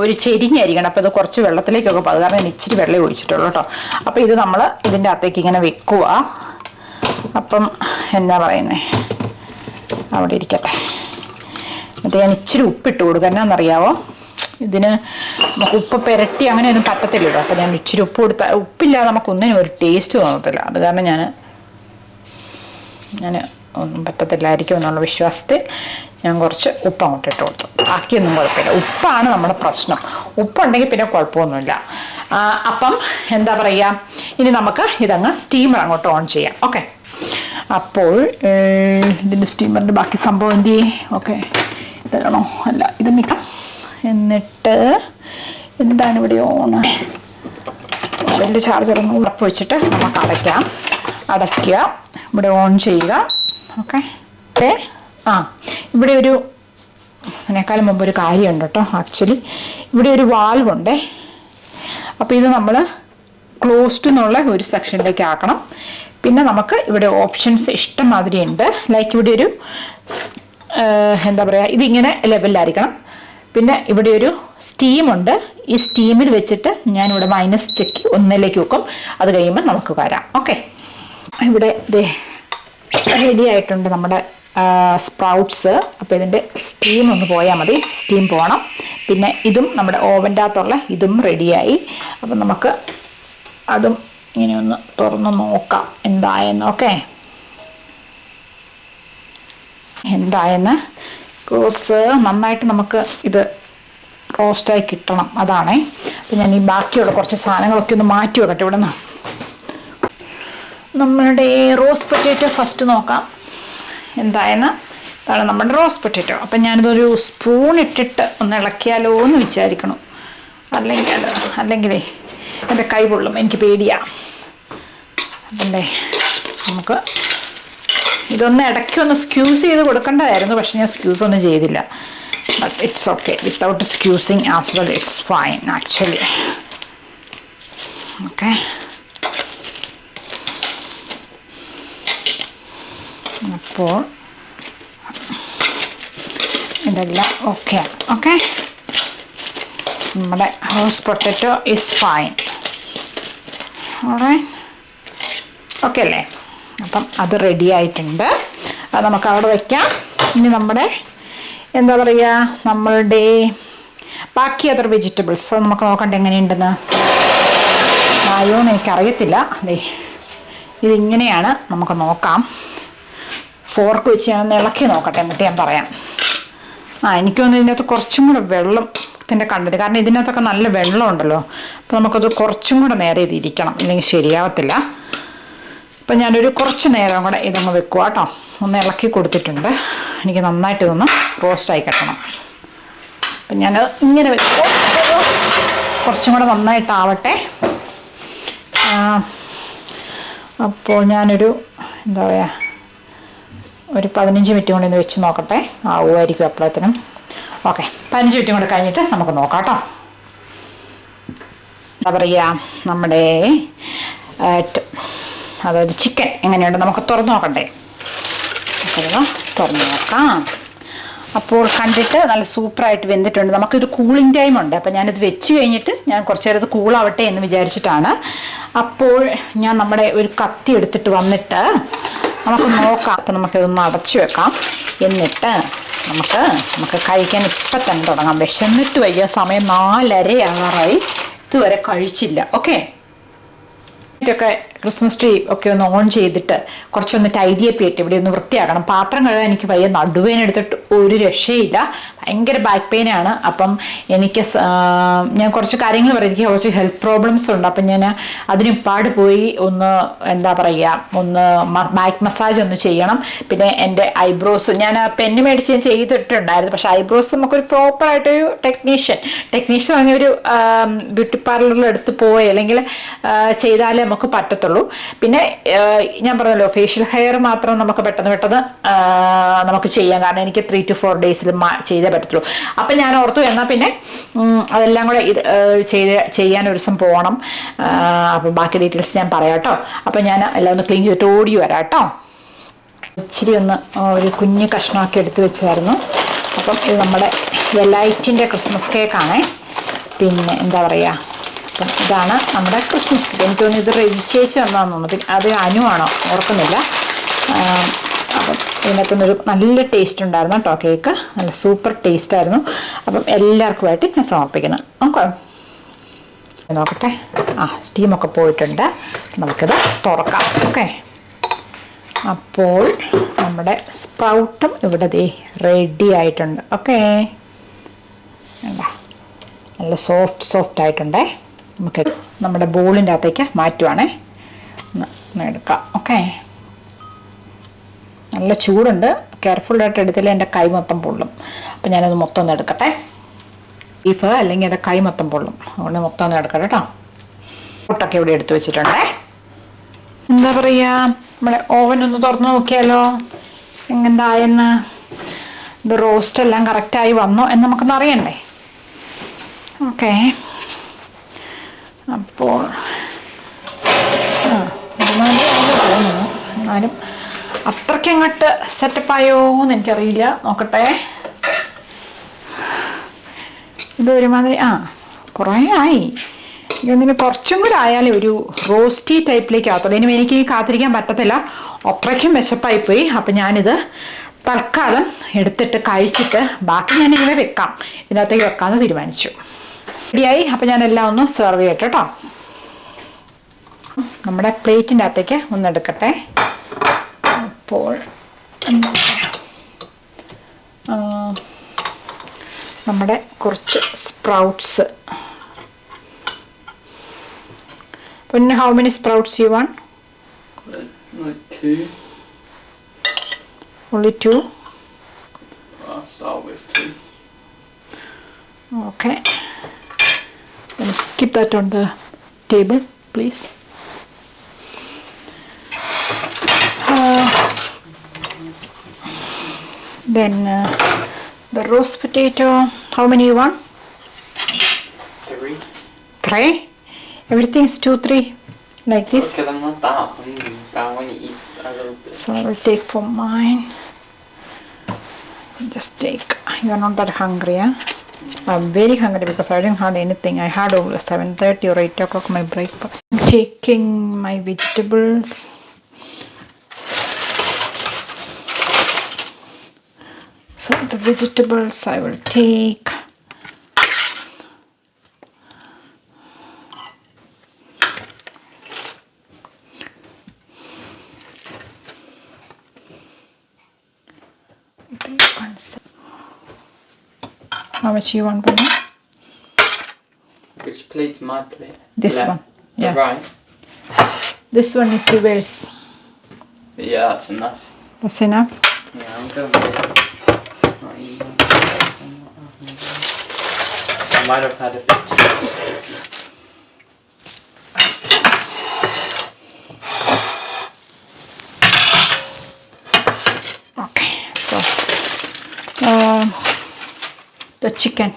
ഒരു ചെരിഞ്ഞായിരിക്കണം. അപ്പം ഇത് കുറച്ച് വെള്ളത്തിലേക്കൊക്കെ പോകും, കാരണം ഇച്ചിരി വെള്ളം ഒഴിച്ചിട്ടുള്ളൂ കേട്ടോ. അപ്പം ഇത് നമ്മൾ ഇതിൻ്റെ അകത്തേക്ക് ഇങ്ങനെ വെക്കുക. അപ്പം എന്താ പറയുന്നത്, അവിടെ ഇരിക്കട്ടെ. എന്നിട്ട് ഞാൻ ഇച്ചിരി ഉപ്പിട്ട് കൊടുക്കുക. എന്നാണെന്നറിയാവോ, ഇതിന് നമുക്ക് ഉപ്പ് പുരട്ടി അങ്ങനെയൊന്നും പറ്റത്തില്ലല്ലോ. അപ്പം ഞാൻ ഇച്ചിരി ഉപ്പ് കൊടുത്താൽ ഉപ്പില്ലാതെ നമുക്കൊന്നിനും ഒരു ടേസ്റ്റ് തോന്നത്തില്ല. അത് കാരണം ഞാൻ ഒന്നും പറ്റത്തില്ലായിരിക്കും എന്നുള്ള വിശ്വാസത്തിൽ ഞാൻ കുറച്ച് ഉപ്പ് അങ്ങോട്ട് ഇട്ട് കൊടുത്തു. ബാക്കിയൊന്നും കുഴപ്പമില്ല. ഉപ്പാണ് നമ്മുടെ പ്രശ്നം. ഉപ്പുണ്ടെങ്കിൽ പിന്നെ കുഴപ്പമൊന്നുമില്ല. അപ്പം എന്താ പറയുക, ഇനി നമുക്ക് ഇതങ്ങ് സ്റ്റീമർ അങ്ങോട്ട് ഓൺ ചെയ്യാം. ഓക്കെ, അപ്പോൾ ഇതിൻ്റെ സ്റ്റീമറിൻ്റെ ബാക്കി സംഭവം എന്ത് ചെയ്യും? ഓക്കെ, ഇതാണോ? അല്ല, ഇത് മിക്ക. എന്നിട്ട് എന്താണ് ഇവിടെ ഓണ്, മൊബൈലിൻ്റെ ചാർജർ ഒന്ന് ഉറപ്പ് വെച്ചിട്ട് നമുക്ക് അടയ്ക്കുക. ഇവിടെ ഓൺ ചെയ്യുക. ഓക്കെ, ഇവിടെ ഒരു അതിനേക്കാളും മുമ്പ് ഒരു കാര്യമുണ്ട് കേട്ടോ. ആക്ച്വലി ഇവിടെ ഒരു വാൽവുണ്ടേ. അപ്പോൾ ഇത് നമ്മൾ ക്ലോസ്ഡ് എന്നുള്ള ഒരു സെക്ഷനിലേക്ക് ആക്കണം. പിന്നെ നമുക്ക് ഇവിടെ ഓപ്ഷൻസ് ഇഷ്ടംമാതിരി ഉണ്ട്. ലൈക്ക് ഇവിടെ ഒരു എന്താ പറയുക, ഇതിങ്ങനെ ലെവലിലായിരിക്കണം. പിന്നെ ഇവിടെ ഒരു സ്റ്റീമുണ്ട്. ഈ സ്റ്റീമിൽ വെച്ചിട്ട് ഞാനിവിടെ -1 വെക്കും. അത് കഴിയുമ്പോൾ നമുക്ക് വരാം. ഓക്കെ, ഇവിടെ റെഡി ആയിട്ടുണ്ട് നമ്മുടെ സ്പ്രൗട്ട്സ്. അപ്പോൾ ഇതിൻ്റെ സ്റ്റീം ഒന്ന് പോയാൽ മതി. സ്റ്റീം പോകണം. പിന്നെ ഇതും നമ്മുടെ ഓവൻ്റെ അകത്തുള്ള ഇതും റെഡിയായി. അപ്പം നമുക്ക് അതും ഇങ്ങനെ ഒന്ന് തുറന്ന് നോക്കാം എന്തായെന്ന്. ഓക്കെ, എന്തായെന്ന്. ക്രോസ് നന്നായിട്ട് നമുക്ക് ഇത് റോസ്റ്റായി കിട്ടണം, അതാണേ. അപ്പം ഞാൻ ഈ ബാക്കിയുള്ള കുറച്ച് സാധനങ്ങളൊക്കെ ഒന്ന് മാറ്റി വെക്കട്ടെ ഇവിടെ നിന്ന്. നമ്മളുടെ റോസ് പൊറ്റേറ്റോ ഫസ്റ്റ് നോക്കാം എന്തായെന്ന്. ഇതാണ് നമ്മുടെ റോസ് പൊറ്റേറ്റോ. അപ്പം ഞാനിതൊരു സ്പൂൺ ഇട്ടിട്ട് ഒന്ന് ഇളക്കിയാലോ എന്ന് വിചാരിക്കണം. അല്ലെങ്കിലേ എൻ്റെ കൈ പൊള്ളും, എനിക്ക് പേടിയാണ്. അപ്പം നമുക്ക് ഇതൊന്ന് ഇടയ്ക്കൊന്ന് സ്ക്യൂസ് ചെയ്ത് കൊടുക്കേണ്ടതായിരുന്നു. പക്ഷെ ഞാൻ സ്ക്യൂസ് ഒന്നും ചെയ്തില്ല. But it's okay. Without squeezing as well it's fine actually. Okay, അപ്പോൾ ഇതെല്ലാം ഓക്കെ. ഓക്കെ, നമ്മുടെ rose potato is fine. Okay അല്ലേ? അപ്പം അത് റെഡി ആയിട്ടുണ്ട്. അത് നമുക്ക് അവിടെ വയ്ക്കാം. ഇനി നമ്മുടെ എന്താ പറയുക, നമ്മളുടെ ബാക്കി അതർ വെജിറ്റബിൾസ് അത് നമുക്ക് നോക്കണ്ട എങ്ങനെയുണ്ടെന്ന്. ആയോന്ന് എനിക്കറിയത്തില്ല. അതെ, ഇതിങ്ങനെയാണ്. നമുക്ക് നോക്കാം. ഫോർക്ക് വെച്ച് ഞാനൊന്ന് ഇളക്കി നോക്കട്ടെ, എന്നിട്ട് ഞാൻ പറയാം. എനിക്ക് തോന്നുന്നു ഇതിനകത്ത് കുറച്ചും കൂടെ വെള്ളത്തിൻ്റെ കണ്ടത്, കാരണം ഇതിനകത്തൊക്കെ നല്ല വെള്ളം ഉണ്ടല്ലോ. അപ്പോൾ നമുക്കത് കുറച്ചും കൂടെ നേരെ ഇതിരിക്കണം, ഇല്ലെങ്കിൽ ശരിയാവത്തില്ല. അപ്പം ഞാനൊരു കുറച്ച് നേരം കൂടെ ഇതൊന്ന് വെക്കുക കേട്ടോ. ഒന്ന് ഇളക്കി കൊടുത്തിട്ടുണ്ട്. എനിക്ക് നന്നായിട്ട് ഇതൊന്ന് റോസ്റ്റായി കിട്ടണം. അപ്പം ഞാൻ ഇങ്ങനെ വെക്കുക. കുറച്ചും കൂടെ നന്നായിട്ടാവട്ടെ. അപ്പോൾ ഞാനൊരു എന്താ പറയുക, ഒരു 15 മിനിറ്റ് കൊണ്ട് ഒന്ന് വെച്ച് നോക്കട്ടെ. ആവുമായിരിക്കും അപ്പോഴത്തേനും. ഓക്കെ, 15 മിനിറ്റും കൂടെ കഴിഞ്ഞിട്ട് നമുക്ക് നോക്കാം കേട്ടോ. എന്താ പറയുക, നമ്മുടെ അതായത് ചിക്കൻ എങ്ങനെയുണ്ട് നമുക്ക് തുറന്ന് നോക്കണ്ടേ. തുറന്ന് നോക്കാം. അപ്പോൾ കണ്ടിട്ട് നല്ല സൂപ്പറായിട്ട് വെന്തിട്ടുണ്ട്. നമുക്കൊരു കൂളിംഗ് ടൈം ഉണ്ട്. അപ്പോൾ ഞാനിത് വെച്ച് കഴിഞ്ഞിട്ട് ഞാൻ കുറച്ച് നേരം ഇത് കൂളാവട്ടെ എന്ന് വിചാരിച്ചിട്ടാണ്. അപ്പോൾ ഞാൻ നമ്മുടെ ഒരു കത്തി എടുത്തിട്ട് വന്നിട്ട് നമുക്ക് നോക്കാം. അപ്പം നമുക്കിതൊന്ന് അടച്ചു വെക്കാം. എന്നിട്ട് നമുക്ക് കഴിക്കാൻ ഇപ്പം തന്നെ തുടങ്ങാം. വിശന്നിട്ട് വയ്യ. സമയം 4:30 ആകാറായി. ഇതുവരെ കഴിച്ചില്ല. ഓക്കെ, ഒക്കെ ക്രിസ്മസ് ട്രീ ഒക്കെ ഒന്ന് ഓൺ ചെയ്തിട്ട് കുറച്ചൊന്ന് ടൈഡിയപ്പ് ചെയ്തിട്ട് ഇവിടെ ഒന്ന് വൃത്തിയാക്കണം. പാത്രം കഴുകാൻ എനിക്ക് വയ്യ. നടുവേന എടുത്തിട്ട് ഒരു രക്ഷയില്ല. ഭയങ്കര ബാക്ക് പെയിനാണ്. അപ്പം എനിക്ക് ഞാൻ കുറച്ച് കാര്യങ്ങൾ പറയാം. എനിക്ക് കുറച്ച് ഹെൽത്ത് പ്രോബ്ലംസ് ഉണ്ട്. അപ്പം ഞാൻ അതിനിപ്പാട് പോയി ഒന്ന് എന്താ പറയുക, ഒന്ന് ബാക്ക് മസാജ് ഒന്ന് ചെയ്യണം. പിന്നെ എൻ്റെ ഐബ്രോസ് ഞാൻ പെന്ന് മേടിച്ച് ഞാൻ ചെയ്തിട്ടുണ്ടായിരുന്നു. പക്ഷേ ഐബ്രോസ് നമുക്കൊരു പ്രോപ്പറായിട്ടൊരു ടെക്നീഷ്യൻ പറഞ്ഞ ഒരു ബ്യൂട്ടി പാർലറിൽ എടുത്ത് പോയി അല്ലെങ്കിൽ ചെയ്താലേ നമുക്ക് പറ്റത്തുള്ളൂ. പിന്നെ ഞാൻ പറഞ്ഞല്ലോ, ഫേഷ്യൽ ഹെയർ മാത്രം നമുക്ക് പെട്ടെന്ന് നമുക്ക് ചെയ്യാം. കാരണം എനിക്ക് 3 to 4 ഡേയ്സിൽ ചെയ്തേ പറ്റത്തുള്ളൂ. അപ്പം ഞാൻ ഓർത്തു എന്നാൽ പിന്നെ അതെല്ലാം കൂടെ ഇത് ചെയ്യാൻ ഒരു ദിവസം പോകണം. അപ്പം ബാക്കി ഡീറ്റെയിൽസ് ഞാൻ പറയാം കേട്ടോ. അപ്പം ഞാൻ എല്ലാം ഒന്ന് ക്ലീൻ ചെയ്തിട്ട് ഓടി വരാം കേട്ടോ. ഇച്ചിരി ഒന്ന് ഒരു കുഞ്ഞ് കഷ്ണമൊക്കെ എടുത്ത് വെച്ചായിരുന്നു. അപ്പം ഇത് നമ്മുടെ വെലൈറ്റിൻ്റെ ക്രിസ്മസ് കേക്കാണേ. പിന്നെ എന്താ പറയുക, അപ്പം ഇതാണ് നമ്മുടെ ക്രിസ്മസ് കേക്ക്. എനിക്ക് തോന്നുന്നു ഇത് രജിച്ചേച്ച് തന്നാന്ന് തോന്നുന്നു. പിന്നെ അത് അനുവാണോ ഓർക്കുന്നില്ല. അപ്പം ഇതിനകത്തുനിന്നൊരു നല്ല ടേസ്റ്റ് ഉണ്ടായിരുന്നു കേട്ടോ. കേക്ക് നല്ല സൂപ്പർ ടേസ്റ്റായിരുന്നു. അപ്പം എല്ലാവർക്കുമായിട്ട് ഞാൻ സമർപ്പിക്കുന്നു. നോക്കട്ടെ. സ്റ്റീമൊക്കെ പോയിട്ടുണ്ട്. നമുക്കിത് തുറക്കാം. ഓക്കെ, അപ്പോൾ നമ്മുടെ സ്പ്രൗട്ടും ഇവിടെ റെഡി ആയിട്ടുണ്ട്. ഓക്കെ, നല്ല സോഫ്റ്റ് ആയിട്ടുണ്ടേ. നമുക്ക് നമ്മുടെ ബോളിൻ്റെ അകത്തേക്ക് മാറ്റുവാണേ. ഒന്ന് എടുക്കാം. ഓക്കെ, നല്ല ചൂടുണ്ട്. കെയർഫുള്ളായിട്ട് എടുത്തില്ല എൻ്റെ കൈ മൊത്തം പൊള്ളും. അപ്പം ഞാനത് മൊത്തം ഒന്ന് എടുക്കട്ടെ. ബീഫ് അല്ലെങ്കിൽ എൻ്റെ കൈ മൊത്തം പൊള്ളും. അതുകൊണ്ട് മൊത്തം ഒന്ന് എടുക്കട്ടെ കേട്ടോ. പൊട്ടൊക്കെ ഇവിടെ എടുത്ത് വെച്ചിട്ടുണ്ടേ. എന്താ പറയുക, നമ്മുടെ ഓവൻ ഒന്ന് തുറന്ന് നോക്കിയാലോ എങ്ങനെന്തായെന്ന്. ഇത് റോസ്റ്റ് എല്ലാം കറക്റ്റായി വന്നോ എന്ന് നമുക്കൊന്ന് അറിയണ്ടേ. ഓക്കെ, അപ്പോൾ തോന്നുന്നു. എന്നാലും അത്രയ്ക്ക് അങ്ങോട്ട് സെറ്റപ്പായോ എന്ന് എനിക്കറിയില്ല. നോക്കട്ടെ. ഇത് ഒരുമാതിരി കുറേ ആയി. ഇതിന് കുറച്ചും കൂടെ ആയാലേ ഒരു റോസ്റ്റി ടൈപ്പിലേക്ക് ആകത്തുള്ളൂ. ഇനി എനിക്ക് കാത്തിരിക്കാൻ പറ്റത്തില്ല. അത്രയ്ക്കും വിശപ്പായിപ്പോയി. അപ്പം ഞാനിത് തൽക്കാലം എടുത്തിട്ട് കഴിച്ചിട്ട് ബാക്കി ഞാനിങ്ങനെ വെക്കാം. ഇതിനകത്തേക്ക് വെക്കാമെന്ന് തീരുമാനിച്ചു. റെഡിയായി. അപ്പം ഞാനെല്ലാം ഒന്ന് സെർവ് ചെയ്യട്ടെ കേട്ടോ. നമ്മുടെ പ്ലേറ്റിൻ്റെ അകത്തേക്ക് ഒന്ന് എടുക്കട്ടെ. അപ്പോൾ നമ്മുടെ കുറച്ച് സ്പ്രൗട്ട്സ്. പിന്നെ how many sprouts you want? Like 2. Only 2? I'll start with 2. Okay. Then keep that on the table, please. Then the roast potato. How many you want? 3. 3? Everything is 2, 3, like this. Because I'm not that hungry, but when it eats a little bit. So I will take for mine. Just take. You are not that hungry, huh? I'm very hungry because I didn't have anything. I had over 7:30 or 8 o'clock my breakfast. I'm taking my vegetables. So the vegetables I will take. How much you want, Bunny? Which plate's my plate? This Left. one. Yeah. Right. This one is yours. Yeah, that's enough. That's enough? Yeah, I'm going to. I might have had a bit too much. Okay, so the chicken.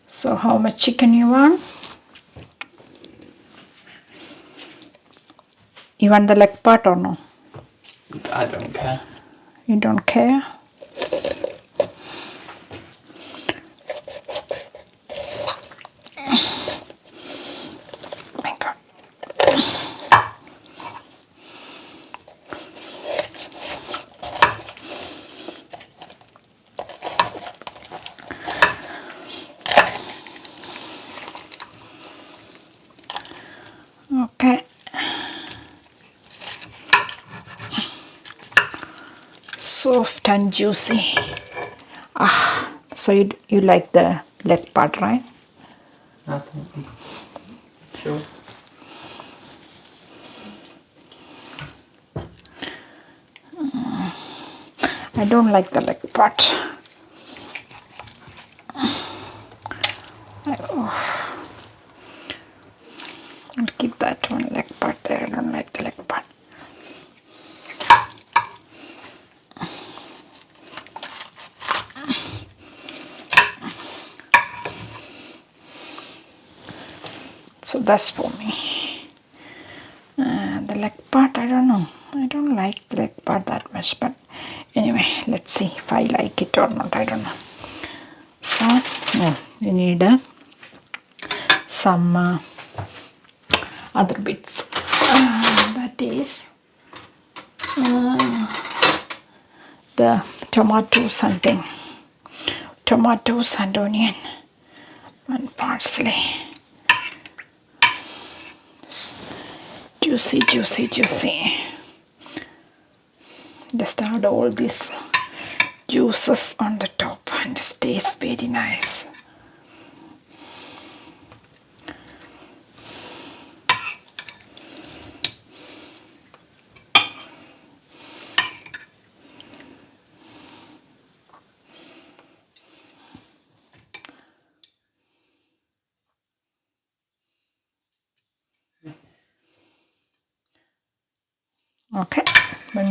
So how much chicken you want? You want the leg part or no? I don't care. You don't care? My God. Okay. Soft and juicy. So you like the leg part, right? I don't. Sure. I don't like the leg part. I'll keep that one leg part there. I don't like the leg part. So that's for me. The leg part, I don't know. I don't like the leg part that much, but anyway, let's see if I like it or not. I don't know. So you need some other bits. That is the tomatoes and onion and parsley. Juicy. Just add all these juices on the top and it tastes very nice.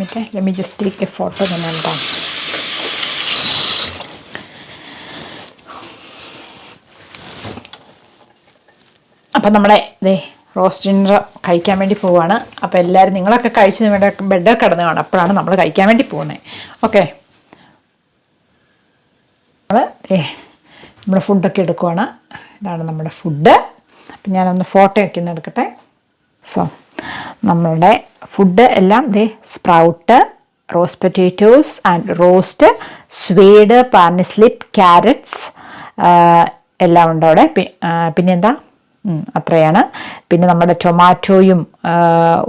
Okay, let me just take a photo then I'm done. അപ്പം നമ്മുടെ roast dinner കഴിക്കാൻ വേണ്ടി പോവുകയാണ്. അപ്പോൾ എല്ലാവരും നിങ്ങളൊക്കെ കഴിച്ച് നിങ്ങളുടെ ബെഡിൽ കിടന്ന് കാണും. അപ്പോഴാണ് നമ്മൾ കഴിക്കാൻ വേണ്ടി പോകുന്നത്. ഓക്കെ, നമ്മുടെ ഫുഡൊക്കെ എടുക്കുവാണ്. ഇതാണ് നമ്മുടെ ഫുഡ്. അപ്പം ഞാനൊന്ന് ഫോട്ടോ ഒക്കെ ഒന്ന് എടുക്കട്ടെ. സോ നമ്മളുടെ ഫുഡ് എല്ലാം sprout, roast potatoes and roast, swede, parsnip, carrots എല്ലാം ഉണ്ട് അവിടെ. പിന്നെന്താ, അത്രയാണ്. പിന്നെ നമ്മുടെ ടൊമാറ്റോയും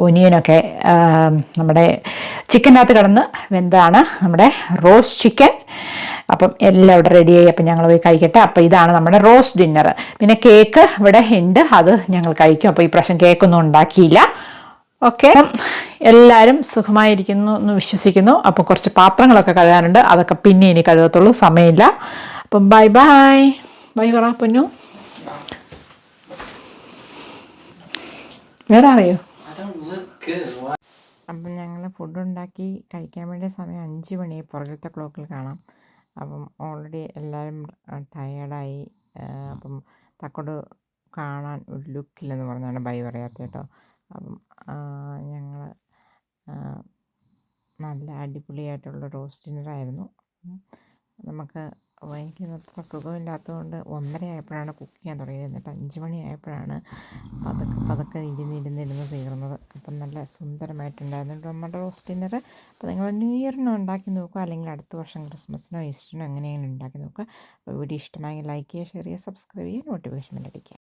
ഒനിയനൊക്കെ നമ്മുടെ ചിക്കനകത്ത് കിടന്ന് വെന്താണ് നമ്മുടെ റോസ്റ്റ് ചിക്കൻ. അപ്പം എല്ലാം ഇവിടെ റെഡിയായി. അപ്പം ഞങ്ങൾ പോയി കഴിക്കട്ടെ. അപ്പം ഇതാണ് നമ്മുടെ റോസ്റ്റ് ഡിന്നർ. പിന്നെ കേക്ക് ഇവിടെ ഉണ്ട്, അത് ഞങ്ങൾ കഴിക്കും. അപ്പോൾ ഈ പ്രാവശ്യം കേക്കൊന്നും ഉണ്ടാക്കിയില്ല. ഓക്കെ, എല്ലാവരും സുഖമായിരിക്കുന്നു എന്ന് വിശ്വസിക്കുന്നു. അപ്പോൾ കുറച്ച് പാത്രങ്ങളൊക്കെ കഴുകാനുണ്ട്, അതൊക്കെ പിന്നെ ഇനി കഴുകത്തുള്ളൂ, സമയമില്ല. അപ്പം ബൈ പറ പൊന്നു. വേറെ അറിയോ? അപ്പം ഞങ്ങൾ ഫുഡ് ഉണ്ടാക്കി കഴിക്കാൻ വേണ്ടി സമയം 5 മണി പുറകത്തെ ക്ലോക്കിൽ കാണാം. അപ്പം ഓൾറെഡി എല്ലാവരും ടയേർഡായി. അപ്പം തക്കോട് കാണാൻ ഒരു ലുക്കില്ലെന്ന് പറഞ്ഞാണ് ബൈ പറയാത്തത് കേട്ടോ. അപ്പം ഞങ്ങൾ നല്ല അടിപൊളിയായിട്ടുള്ള റോസ്റ്റ് ഡിന്നറായിരുന്നു. നമുക്ക് എനിക്ക് അത്ര സുഖമില്ലാത്തതുകൊണ്ട് 1:30 ആയപ്പോഴാണ് കുക്ക് ചെയ്യാൻ തുടങ്ങിയത്. എന്നിട്ട് 5 മണി ആയപ്പോഴാണ് പതുക്കെ ഇരുന്ന് തീർന്നത്. അപ്പം നല്ല സുന്ദരമായിട്ടുണ്ടായിരുന്നു നമ്മുടെ റോസ്റ്റ് ഡിന്നർ. അപ്പോൾ നിങ്ങൾ ന്യൂ ഇയറിനോ ഉണ്ടാക്കി നോക്കുക, അല്ലെങ്കിൽ അടുത്ത വർഷം ക്രിസ്മസിനോ ഈസ്റ്ററിനോ എങ്ങനെയെങ്കിലും ഉണ്ടാക്കി നോക്കുക. അപ്പോൾ വീഡിയോ ഇഷ്ടമായെങ്കിൽ ലൈക്ക് ചെയ്യുക, ഷെയർ ചെയ്യുക, സബ്സ്ക്രൈബ് ചെയ്യുക, നോട്ടിഫിക്കേഷൻ ബെൽ അടിക്കുക.